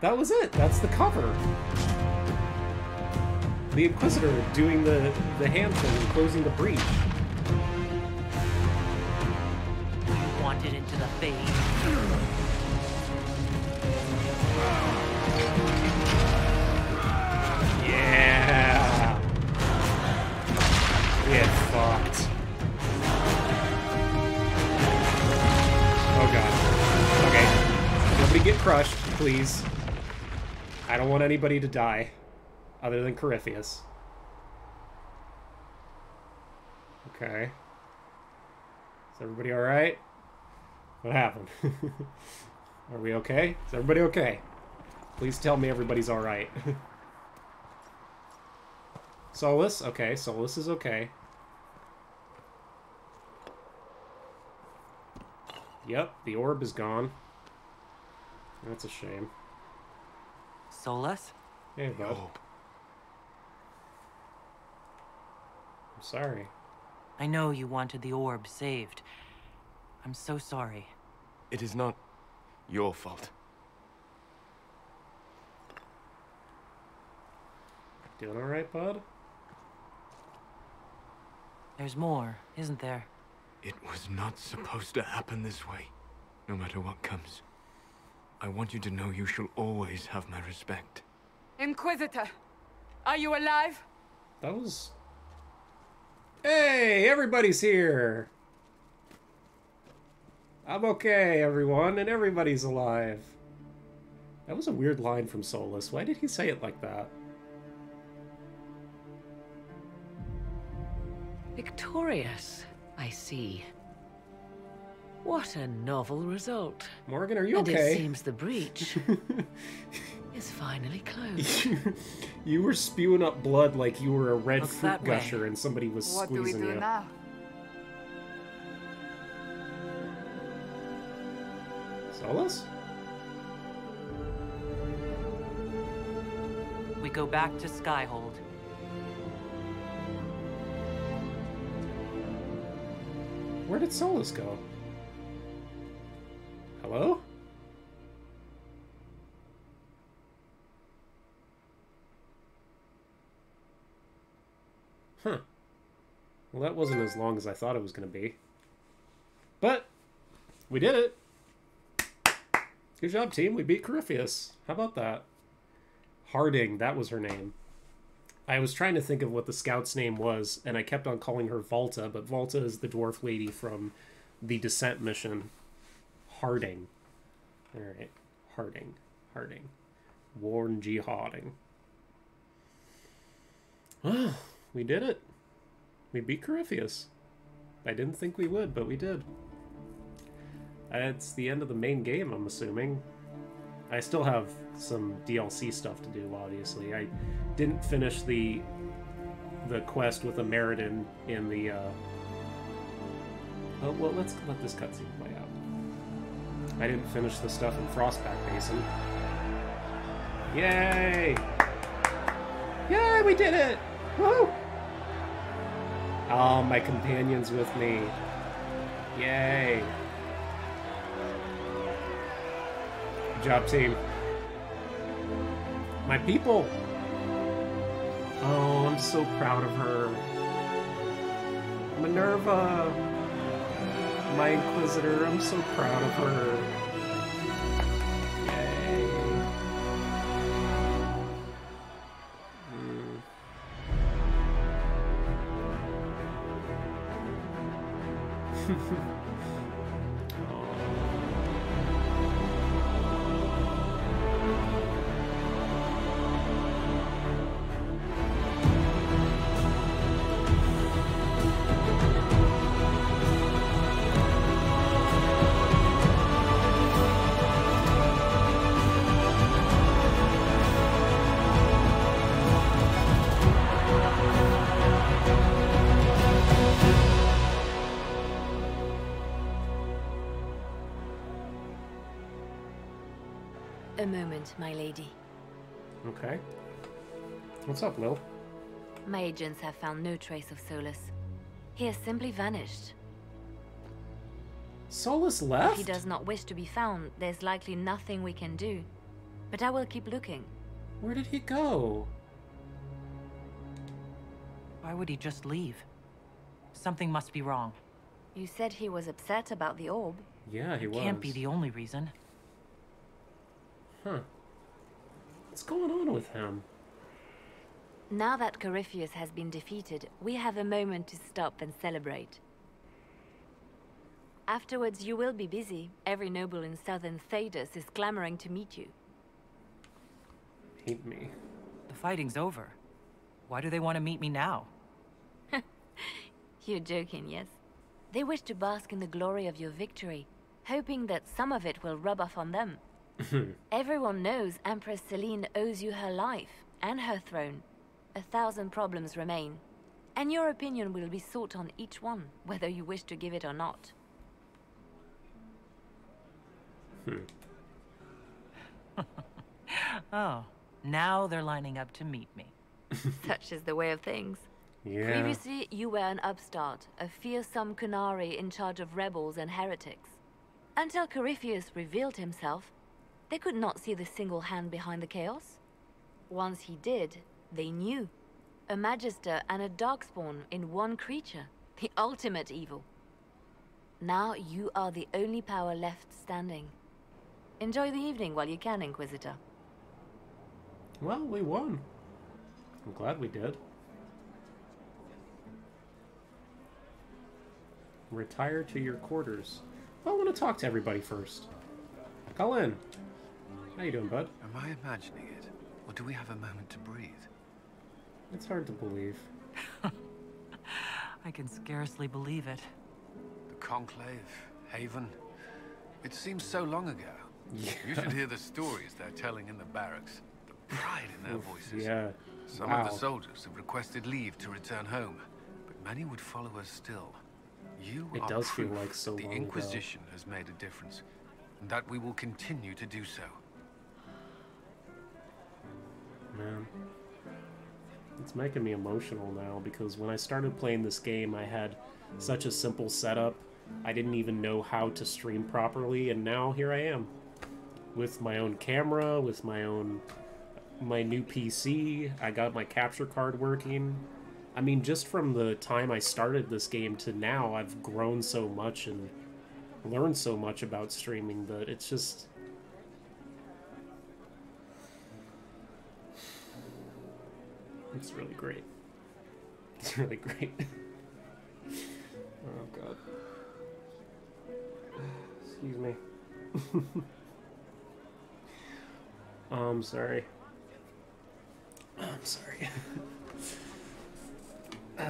That was it. That's the cover. The Inquisitor doing the hand thing and closing the breach. Wanted into the fade. Yeah. Get fucked. Oh god. Okay. Nobody get crushed, please. I don't want anybody to die, other than Corypheus. Okay. Is everybody alright? What happened? Are we okay? Is everybody okay? Please tell me everybody's alright. Solus? Okay, Solus is okay. Yep, the orb is gone. That's a shame. Solus? Hey, bud. I'm sorry. I know you wanted the orb saved. I'm so sorry. It is not your fault. Doing alright, bud? There's more, isn't there? It was not supposed to happen this way, no matter what comes. I want you to know you shall always have my respect. Inquisitor, are you alive? That was... Hey, everybody's here! I'm okay, everyone, and everybody's alive. That was a weird line from Solus. Why did he say it like that? Victorious, I see. What a novel result. Morgan, are you and okay? It seems the breach is finally closed. You were spewing up blood like you were a red Looks fruit that way. gusher and somebody was What do squeezing we do you. now? Solus? We go back to Skyhold. Where did Solus go? Hello? Huh. Well, that wasn't as long as I thought it was going to be. But, we did it. Good job, team. We beat Corypheus. How about that? Harding, that was her name. I was trying to think of what the scout's name was, and I kept on calling her Volta, but Volta is the dwarf lady from the Descent mission. Harding. Alright. Harding. Harding. Warren G. Harding. We did it. We beat Corypheus. I didn't think we would, but we did. It's the end of the main game, I'm assuming. I still have some DLC stuff to do, obviously. I didn't finish the quest with a Meriden in the... Oh, well, let's let this cutscene play out. I didn't finish the stuff in Frostback Basin. Yay! Yay, we did it! Woo! Oh, my companion's with me. Yay! Good job, team. My people! Oh, I'm so proud of her. Minerva! My Inquisitor, I'm so proud of her. Yay. A moment, my lady. Okay. What's up, Lil? My agents have found no trace of Solus. He has simply vanished. Solus left? If he does not wish to be found, there's likely nothing we can do. But I will keep looking. Where did he go? Why would he just leave? Something must be wrong. You said he was upset about the orb. Yeah, he was. Can't be the only reason. Huh. What's going on with him? Now that Corypheus has been defeated, we have a moment to stop and celebrate. Afterwards, you will be busy. Every noble in southern Thedas is clamoring to meet you. Meet me? The fighting's over. Why do they want to meet me now? You're joking, yes? They wish to bask in the glory of your victory, hoping that some of it will rub off on them. Everyone knows Empress Celine owes you her life and her throne. 1,000 problems remain, and your opinion will be sought on each one, whether you wish to give it or not. Oh, now they're lining up to meet me. Such is the way of things. Yeah. Previously, you were an upstart, a fearsome Kunari in charge of rebels and heretics. Until Corypheus revealed himself, they could not see the single hand behind the chaos. Once he did, they knew. A Magister and a Darkspawn in one creature. The ultimate evil. Now you are the only power left standing. Enjoy the evening while you can, Inquisitor. Well, we won. I'm glad we did. Retire to your quarters. I want to talk to everybody first. Colin. How you doing, bud? Am I imagining it? Or do we have a moment to breathe? It's hard to believe. I can scarcely believe it. The Conclave, Haven. It seems so long ago. Yeah. You should hear the stories they're telling in the barracks. The pride in their voices. Yeah. Some of the soldiers have requested leave to return home, but many would follow us still. You It are does proof feel like so the long Inquisition has made a difference, and that we will continue to do so. Man. It's making me emotional now, because when I started playing this game, I had such a simple setup. I didn't even know how to stream properly, and now here I am. With my own camera, with my new PC, I got my capture card working. I mean, just from the time I started this game to now, I've grown so much and learned so much about streaming that it's just... It's really great. It's really great. Oh, God. Excuse me. I'm sorry. I'm sorry.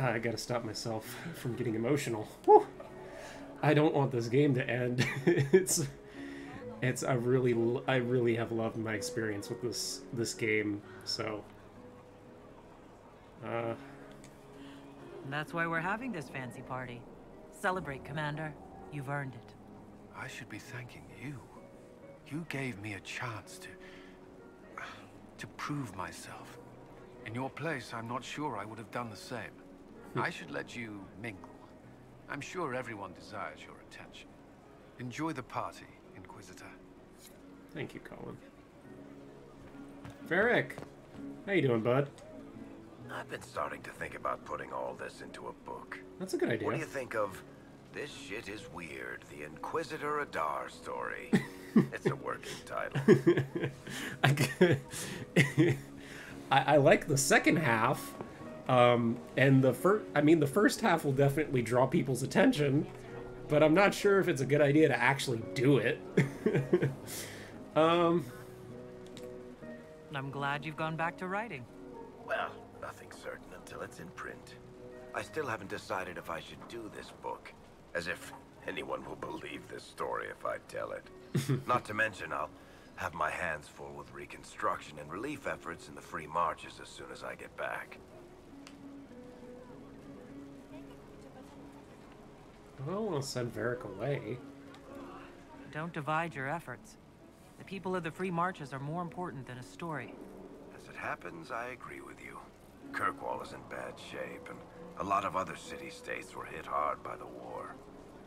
I gotta stop myself from getting emotional. Whew. I don't want this game to end. I really have loved my experience with this game. So, That's why we're having this fancy party. Celebrate, Commander. You've earned it. I should be thanking you. You gave me a chance to prove myself. In your place, I'm not sure I would have done the same. I should let you mingle. I'm sure everyone desires your attention. Enjoy the party, Inquisitor. Thank you, Colin. Varric, how you doing, bud? I've been starting to think about putting all this into a book. That's a good idea. What do you think of This Shit Is Weird, the Inquisitor Adar story? It's a working title. I like the second half, and the first half will definitely draw people's attention, but I'm not sure if it's a good idea to actually do it. I'm glad you've gone back to writing. Well, nothing certain until it's in print. I still haven't decided if I should do this book. As if anyone will believe this story if I tell it. Not to mention, I'll have my hands full with reconstruction and relief efforts in the free marches as soon as I get back. I don't want to send Varric away. Don't divide your efforts. The people of the Free Marches are more important than a story. As it happens, I agree with you. Kirkwall is in bad shape, and a lot of other city-states were hit hard by the war.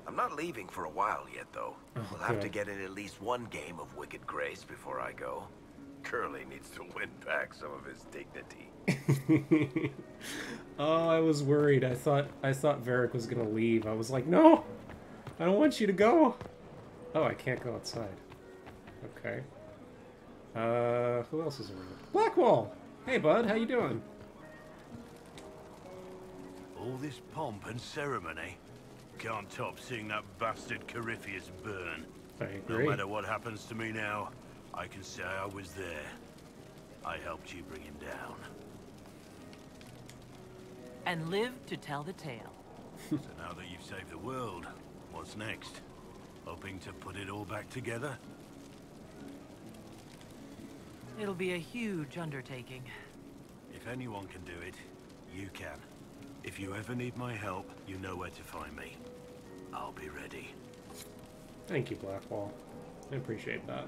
I'm not leaving for a while yet, though. We'll have to get in at least one game of Wicked Grace before I go. Curly needs to win back some of his dignity. Oh, I was worried. I thought Varric was gonna leave. I was like, no! I don't want you to go! Oh, I can't go outside. Okay. Who else is around? Blackwall! Hey, bud, how you doing? All this pomp and ceremony. Can't top seeing that bastard Corypheus burn. I agree. No matter what happens to me now, I can say I was there. I helped you bring him down. And live to tell the tale. So now that you've saved the world, what's next? Hoping to put it all back together? It'll be a huge undertaking. If anyone can do it, you can. If you ever need my help, you know where to find me. I'll be ready. Thank you, Blackwall. I appreciate that.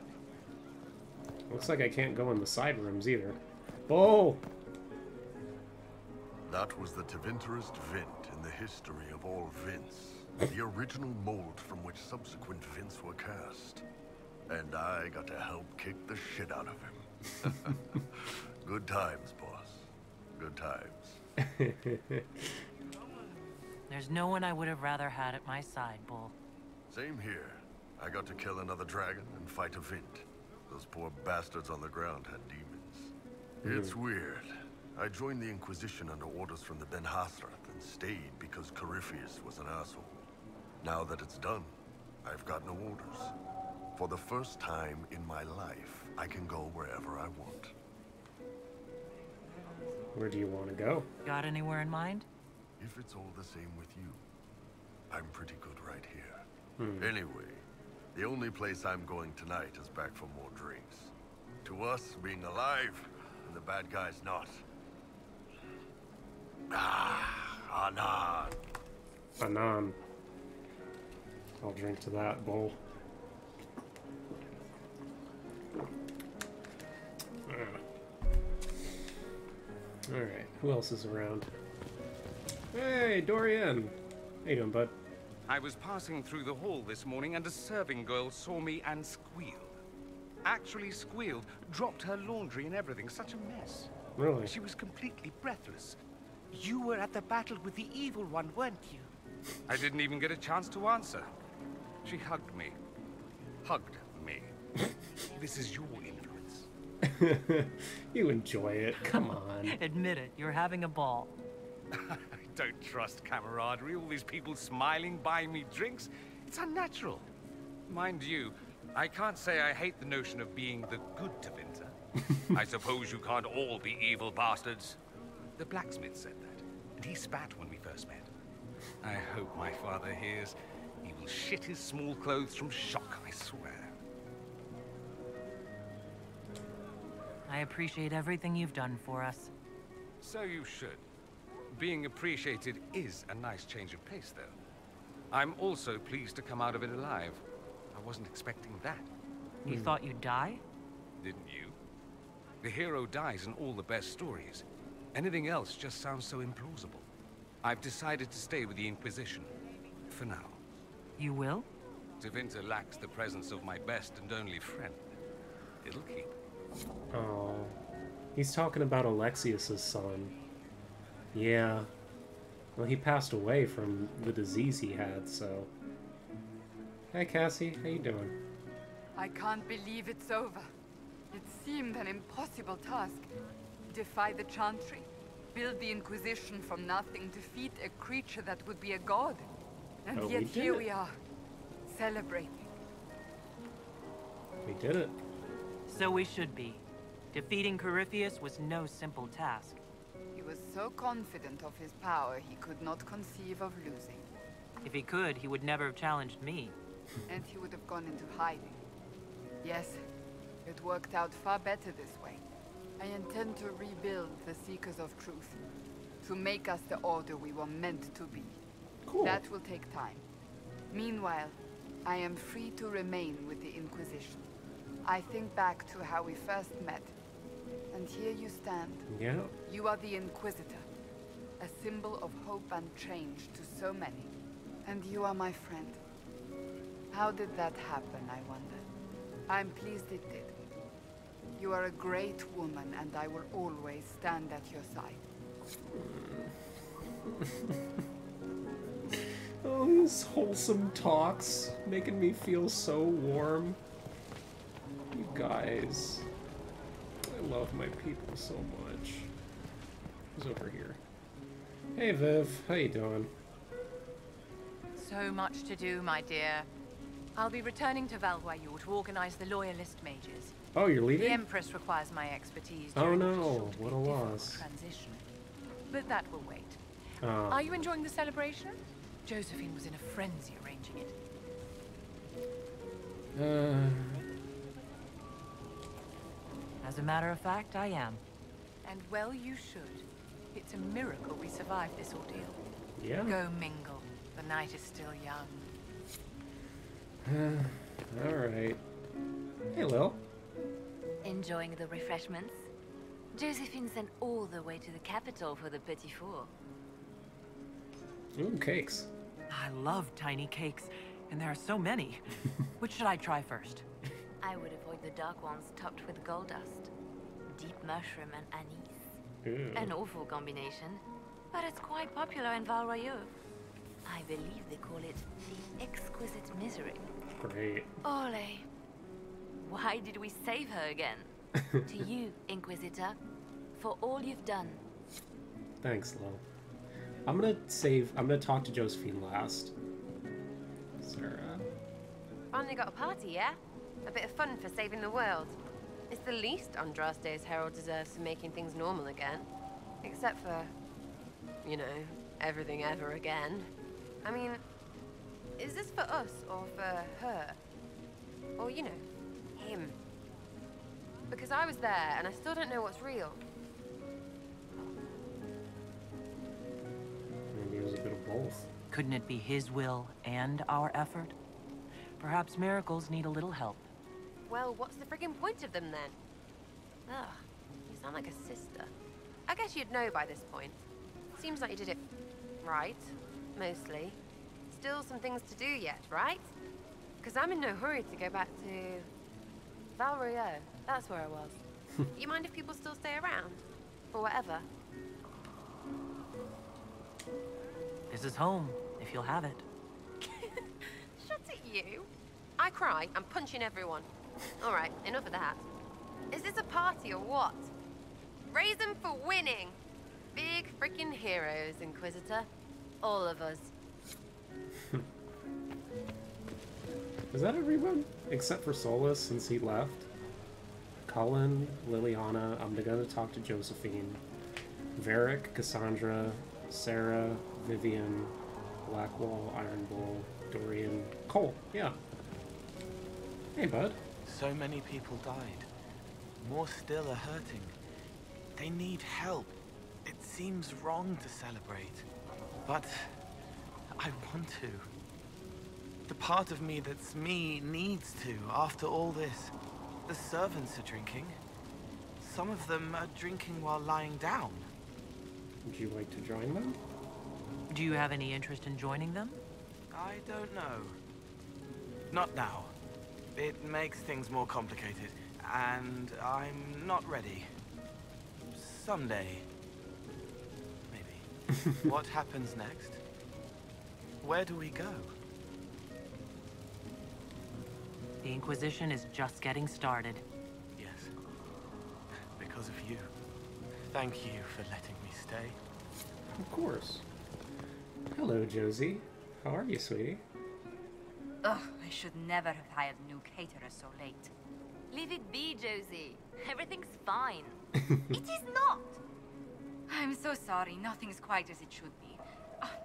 Looks like I can't go in the side rooms either. Oh! That was the Tevinterest Vint in the history of all Vints. The original mold from which subsequent Vints were cast. And I got to help kick the shit out of him. Good times, boss. Good times. There's no one I would have rather had at my side, Bull. Same here. I got to kill another dragon and fight a Vint. Those poor bastards on the ground had demons. It's weird. I joined the Inquisition under orders from the Ben Hasrath and stayed because Corypheus was an asshole. Now that it's done, I've got no orders. For the first time in my life, I can go wherever I want. Where do you want to go? Got anywhere in mind? If it's all the same with you, I'm pretty good right here. Anyway, the only place I'm going tonight is back for more drinks. To us, being alive, and the bad guys not. Anan. Anan. I'll drink to that, Bull. Alright, who else is around? Hey, Dorian! How you doing, bud? I was passing through the hall this morning and a serving girl saw me and squealed. Actually squealed, dropped her laundry and everything. Such a mess. Really? She was completely breathless. You were at the battle with the evil one, weren't you? I didn't even get a chance to answer. She hugged me. Hugged me. This is your influence. You enjoy it. Come on. Admit it, you're having a ball. I don't trust camaraderie. All these people smiling, buying me drinks. It's unnatural. Mind you, I can't say I hate the notion of being the good Tevinter. I suppose you can't all be evil bastards. The blacksmith said that. and he spat when we first met. I hope my father hears. He will shit his small clothes from shock, I swear. I appreciate everything you've done for us. So you should. Being appreciated is a nice change of pace, though. I'm also pleased to come out of it alive. I wasn't expecting that. You thought you'd die? Didn't you? The hero dies in all the best stories. Anything else just sounds so implausible. I've decided to stay with the Inquisition. For now. You will? Tevinter lacks the presence of my best and only friend. It'll keep. Oh. He's talking about Alexius's son. Yeah. Well, he passed away from the disease he had, so... Hey, Cassie. How you doing? I can't believe it's over. It seemed an impossible task. Defy the Chantry, build the Inquisition from nothing, defeat a creature that would be a god. And Oh, yet we did here it. we are, celebrating. We did it. So we should be. Defeating Corypheus was no simple task. He was so confident of his power, he could not conceive of losing. If he could, he would never have challenged me. And he would have gone into hiding. Yes, it worked out far better this way. I intend to rebuild the Seekers of Truth, to make us the order we were meant to be. Cool. That will take time. Meanwhile, I am free to remain with the Inquisition. I think back to how we first met, and here you stand. Yeah. You are the Inquisitor, a symbol of hope and change to so many. And you are my friend. How did that happen, I wonder? I'm pleased it did. You are a great woman, and I will always stand at your side. Oh, these wholesome talks making me feel so warm. You guys. I love my people so much. Who's over here? Hey, Viv. How you doing? So much to do, my dear. I'll be returning to Valguayur to organize the Loyalist mages. Oh, you're leaving? The Empress requires my expertise Oh during no, what a loss. transition. But that will wait. Oh. Are you enjoying the celebration? Josephine was in a frenzy arranging it. As a matter of fact, I am. And well, you should. It's a miracle we survived this ordeal. Yeah. Go mingle. The night is still young. Alright. Hey, Lil. Enjoying the refreshments? Josephine sent all the way to the capital for the petit four. Ooh, cakes. I love tiny cakes, and there are so many. Which should I try first? I would avoid the dark ones topped with gold dust. Deep mushroom and anise. Ew. An awful combination, but it's quite popular in Valguayur. I believe they call it the exquisite misery. Great. Ole. Why did we save her again? To you, Inquisitor, for all you've done. Thanks, Lil. I'm gonna talk to Josephine last. Sarah. Finally got a party, yeah? A bit of fun for saving the world. It's the least Andraste's herald deserves for making things normal again. Except for, you know, everything ever again. I mean, is this for us or for her? Or, you know, him? Because I was there and I still don't know what's real. Maybe it was a bit of both. Couldn't it be his will and our effort? Perhaps miracles need a little help. Well, what's the friggin' point of them then? Ugh, you sound like a sister. I guess you'd know by this point. Seems like you did it right, mostly. Still some things to do yet, right? Because I'm in no hurry to go back to Valrio. That's where I was. You mind if people still stay around? Or whatever? This is home, if you'll have it. Shut it, you. I cry, I'm punching everyone. All right, enough of that. Is this a party or what? Raise them for winning. Big freaking heroes, Inquisitor. All of us. Is that everyone? Except for Solus, since he left. Cullen, Liliana, I'm gonna talk to Josephine. Varric, Cassandra, Sarah, Vivian, Blackwall, Iron Bull, Dorian, Cole. Yeah. Hey, bud. So many people died. More still are hurting. They need help. It seems wrong to celebrate, but I want to. The part of me that's me needs to, after all this. The servants are drinking. Some of them are drinking while lying down. Would you like to join them? Do you have any interest in joining them? I don't know. Not now. It makes things more complicated, and I'm not ready. Someday. Maybe. What happens next? Where do we go? The Inquisition is just getting started. Yes. Because of you. Thank you for letting me stay. Of course. Hello, Josie. How are you, sweetie? Ugh, I should never have hired a new caterer so late. Leave it be, Josie. Everything's fine. It is not! I'm so sorry, nothing's quite as it should be.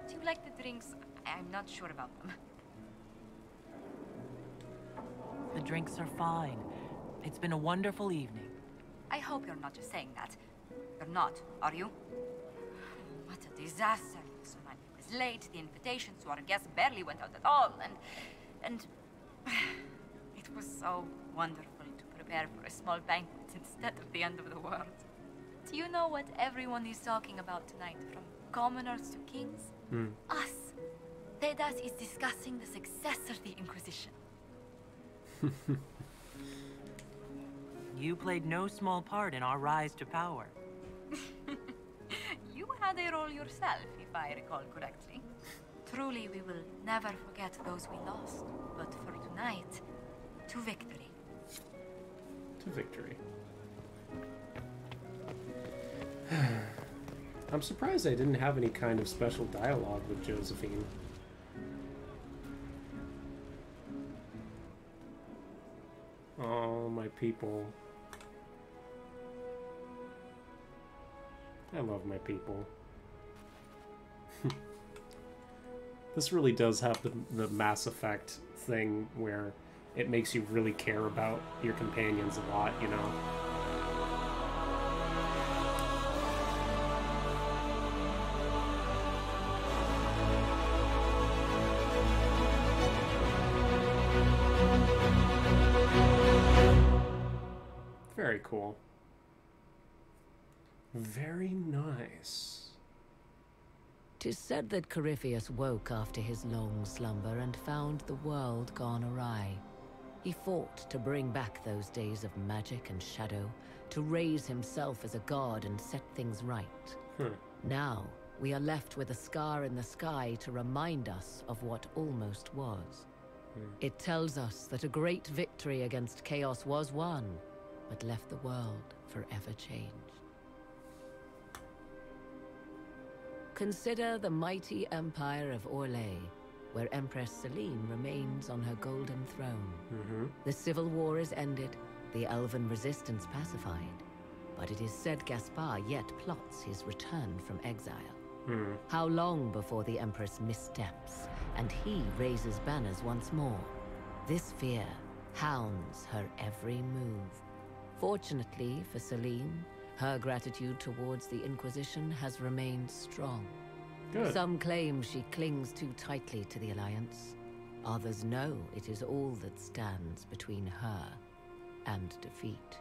Do you like the drinks? I'm not sure about them. The drinks are fine. It's been a wonderful evening. I hope you're not just saying that. You're not, are you? What a disaster. So many was late, the invitations to our guests barely went out at all, and it was so wonderful to prepare for a small banquet instead of the end of the world. Do you know what everyone is talking about tonight, from commoners to kings? Us. Dedas is discussing the successor of the Inquisition. You played no small part in our rise to power. You had a role yourself, if I recall correctly. Truly, we will never forget those we lost. But for tonight, to victory. To victory. I'm surprised I didn't have any kind of special dialogue with Josephine. Oh, my people. I love my people. This really does have the Mass Effect thing where it makes you really care about your companions a lot, you know? Very cool. Very nice. 'Tis said that Corypheus woke after his long slumber and found the world gone awry. He fought to bring back those days of magic and shadow, to raise himself as a god and set things right. Now, we are left with a scar in the sky to remind us of what almost was. It tells us that a great victory against chaos was won, but left the world forever changed. Consider the mighty empire of Orlais, where Empress Celine remains on her golden throne. The civil war is ended, the elven resistance pacified, but it is said Gaspar yet plots his return from exile. How long before the Empress missteps, and he raises banners once more? This fear hounds her every move. Fortunately for Celine, her gratitude towards the Inquisition has remained strong. Good. Some claim she clings too tightly to the Alliance. Others know it is all that stands between her and defeat.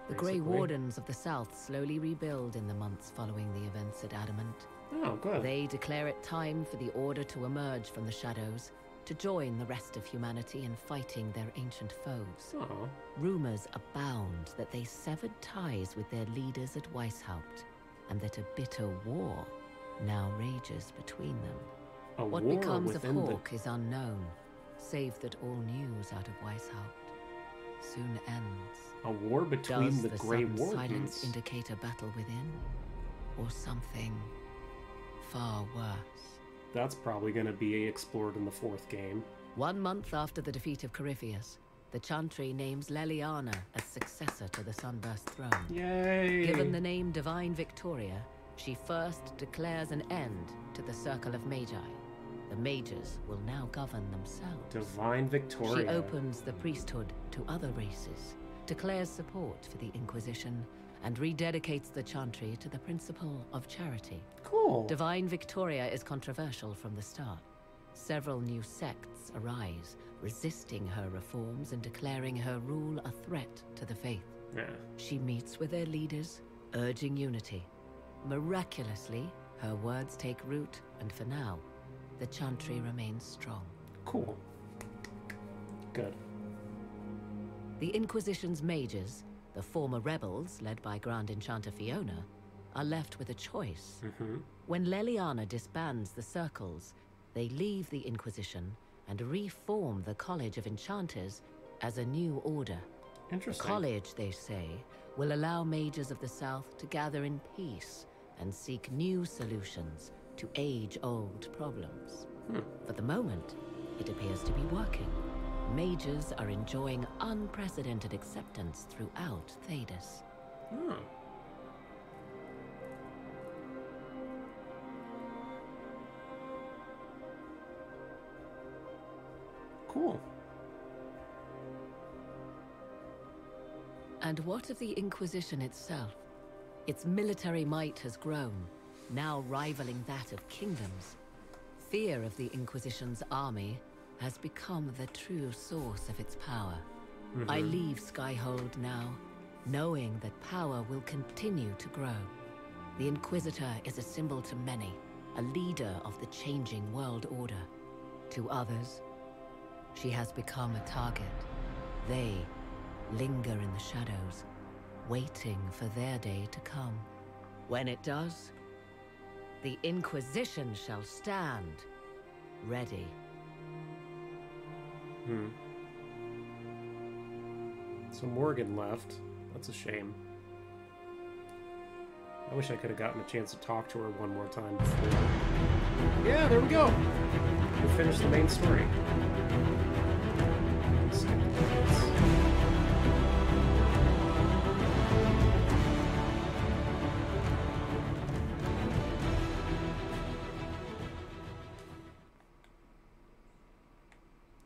The Grey Wardens of the South slowly rebuild in the months following the events at Adamant. Oh, good. They declare it time for the Order to emerge from the shadows, to join the rest of humanity in fighting their ancient foes. Oh. Rumors abound that they severed ties with their leaders at Weishaupt, and that a bitter war now rages between them. What war becomes of within the- Hawk is unknown, save that all news out of Weishaupt soon ends. A war between Does the Grey sudden Wardens? silence indicate a battle within, or something far worse? That's probably going to be explored in the 4th game. 1 month after the defeat of Corypheus, the Chantry names Leliana as successor to the Sunburst throne. Yay! Given the name Divine Victoria, She first declares an end to the Circle of Magi. The mages will now govern themselves. Divine Victoria. She opens the priesthood to other races, declares support for the Inquisition, and rededicates the chantry to the principle of charity. Cool. Divine Victoria is controversial from the start. Several new sects arise, resisting her reforms and declaring her rule a threat to the faith. Yeah. She meets with their leaders, urging unity. Miraculously, her words take root, and for now, the chantry remains strong. Cool. Good. The Inquisition's mages, the former rebels led by Grand Enchanter Fiona, are left with a choice. When Leliana disbands the circles, they leave the Inquisition and reform the College of Enchanters as a new order. Interesting. The college, they say, will allow mages of the South to gather in peace and seek new solutions to age-old problems. For the moment, it appears to be working. Mages are enjoying unprecedented acceptance throughout Thedas. Cool. And what of the Inquisition itself? Its military might has grown, now rivaling that of kingdoms. Fear of the Inquisition's army has become the true source of its power. I leave Skyhold now, knowing that power will continue to grow. The Inquisitor is a symbol to many, a leader of the changing world order. To others, she has become a target. They linger in the shadows, waiting for their day to come. When it does, the Inquisition shall stand, ready. So Morgan left. That's a shame. I wish I could have gotten a chance to talk to her one more time before. Yeah, there we go. We finished the main story. Skip the credits.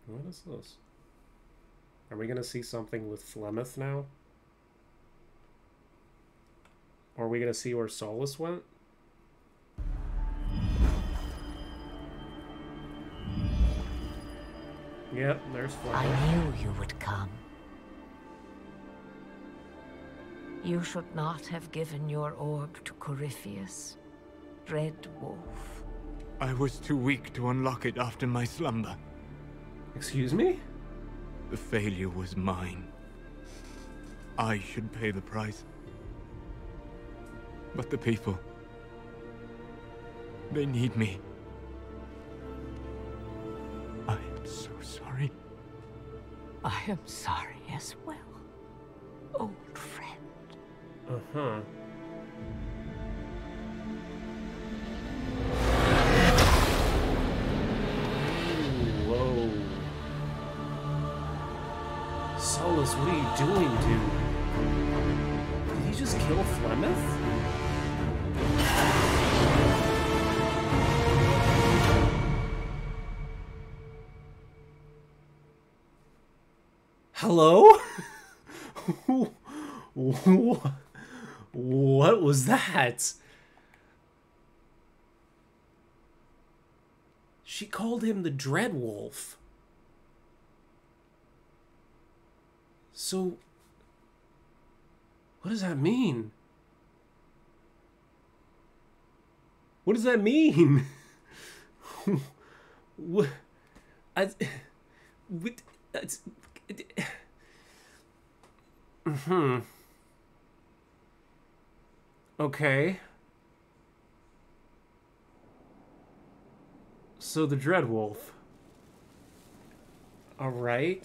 What is this? Are we going to see something with Flemeth now? Or are we going to see where Solus went? Yep, there's Flemeth. I knew you would come. You should not have given your orb to Corypheus, Red Wolf. I was too weak to unlock it after my slumber. Excuse me? The failure was mine. I should pay the price. But the people... they need me. I am so sorry. I am sorry as well, old friend. Uh-huh. Whoa. Solus, what are you doing, dude? Did he just kill Flemeth? Hello? What was that? She called him the Dreadwolf. So, what does that mean? What does that mean? What? Okay. So the Dreadwolf. All right.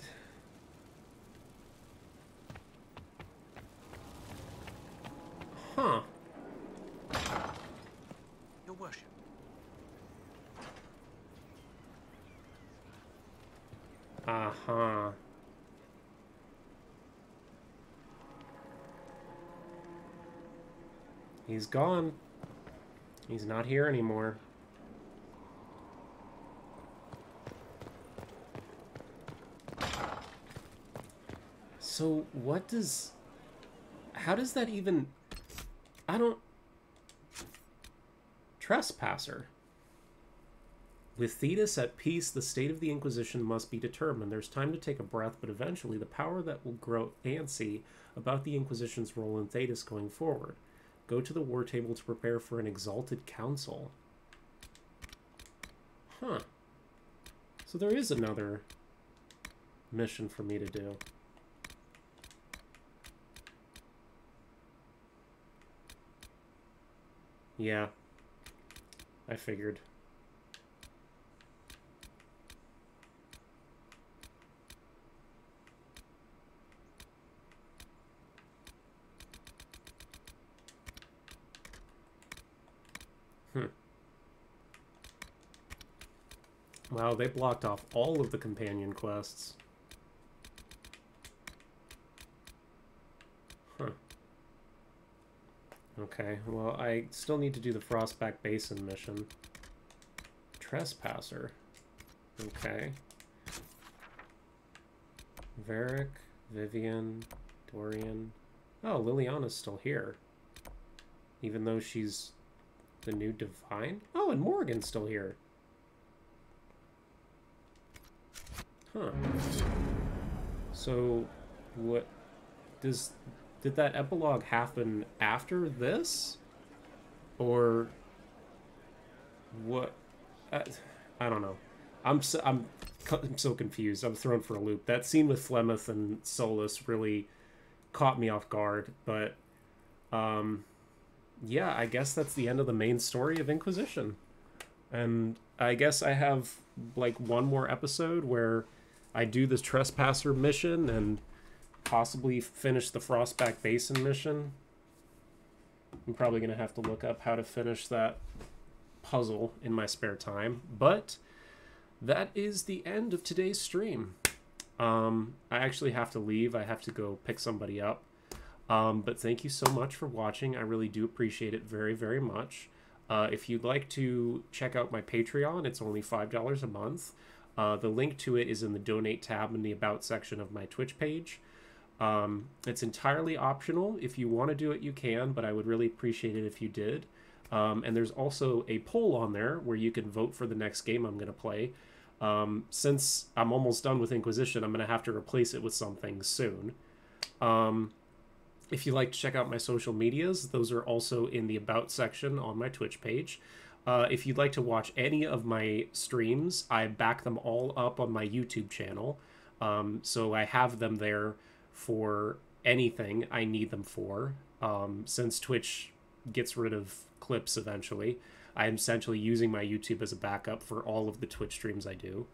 Huh. Your worship. Uh-huh. He's gone. He's not here anymore. So, what does... How does that even... I don't... Trespasser. With Thetis at peace, the state of the Inquisition must be determined. There's time to take a breath, but eventually the power that will grow antsy about the Inquisition's role in Thetis going forward. Go to the war table to prepare for an exalted council. Huh. So there is another mission for me to do. Yeah. I figured. Wow, they blocked off all of the companion quests. Huh. Okay, well, I still need to do the Frostback Basin mission. Trespasser. Okay. Varric, Vivian, Dorian. Oh, Liliana's still here. Even though she's the new Divine? Oh, and Morgan's still here. Huh. So, what... Did that epilogue happen after this? Or... What... I don't know. I'm so confused. I'm thrown for a loop. That scene with Flemeth and Solus really caught me off guard. But, yeah, I guess that's the end of the main story of Inquisition. And I guess I have, like, one more episode where I do this Trespasser mission and possibly finish the Frostback Basin mission. I'm probably going to have to look up how to finish that puzzle in my spare time. But that is the end of today's stream. I actually have to leave. I have to go pick somebody up. But thank you so much for watching. I really do appreciate it very, very much. If you'd like to check out my Patreon, it's only $5 a month. The link to it is in the donate tab in the about section of my Twitch page. It's entirely optional. If you want to do it, you can, but I would really appreciate it if you did. And there's also a poll on there where you can vote for the next game I'm going to play. Since I'm almost done with Inquisition, I'm going to have to replace it with something soon. If you'd like to check out my social medias, those are also in the about section on my Twitch page. If you'd like to watch any of my streams, I back them all up on my YouTube channel. So I have them there for anything I need them for. Since Twitch gets rid of clips eventually, I'm essentially using my YouTube as a backup for all of the Twitch streams I do.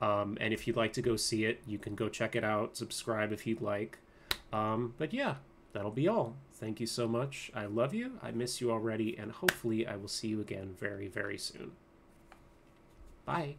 And if you'd like to go see it, you can go check it out, subscribe if you'd like. But yeah, that'll be all. Thank you so much. I love you. I miss you already. And hopefully I will see you again very, very soon. Bye.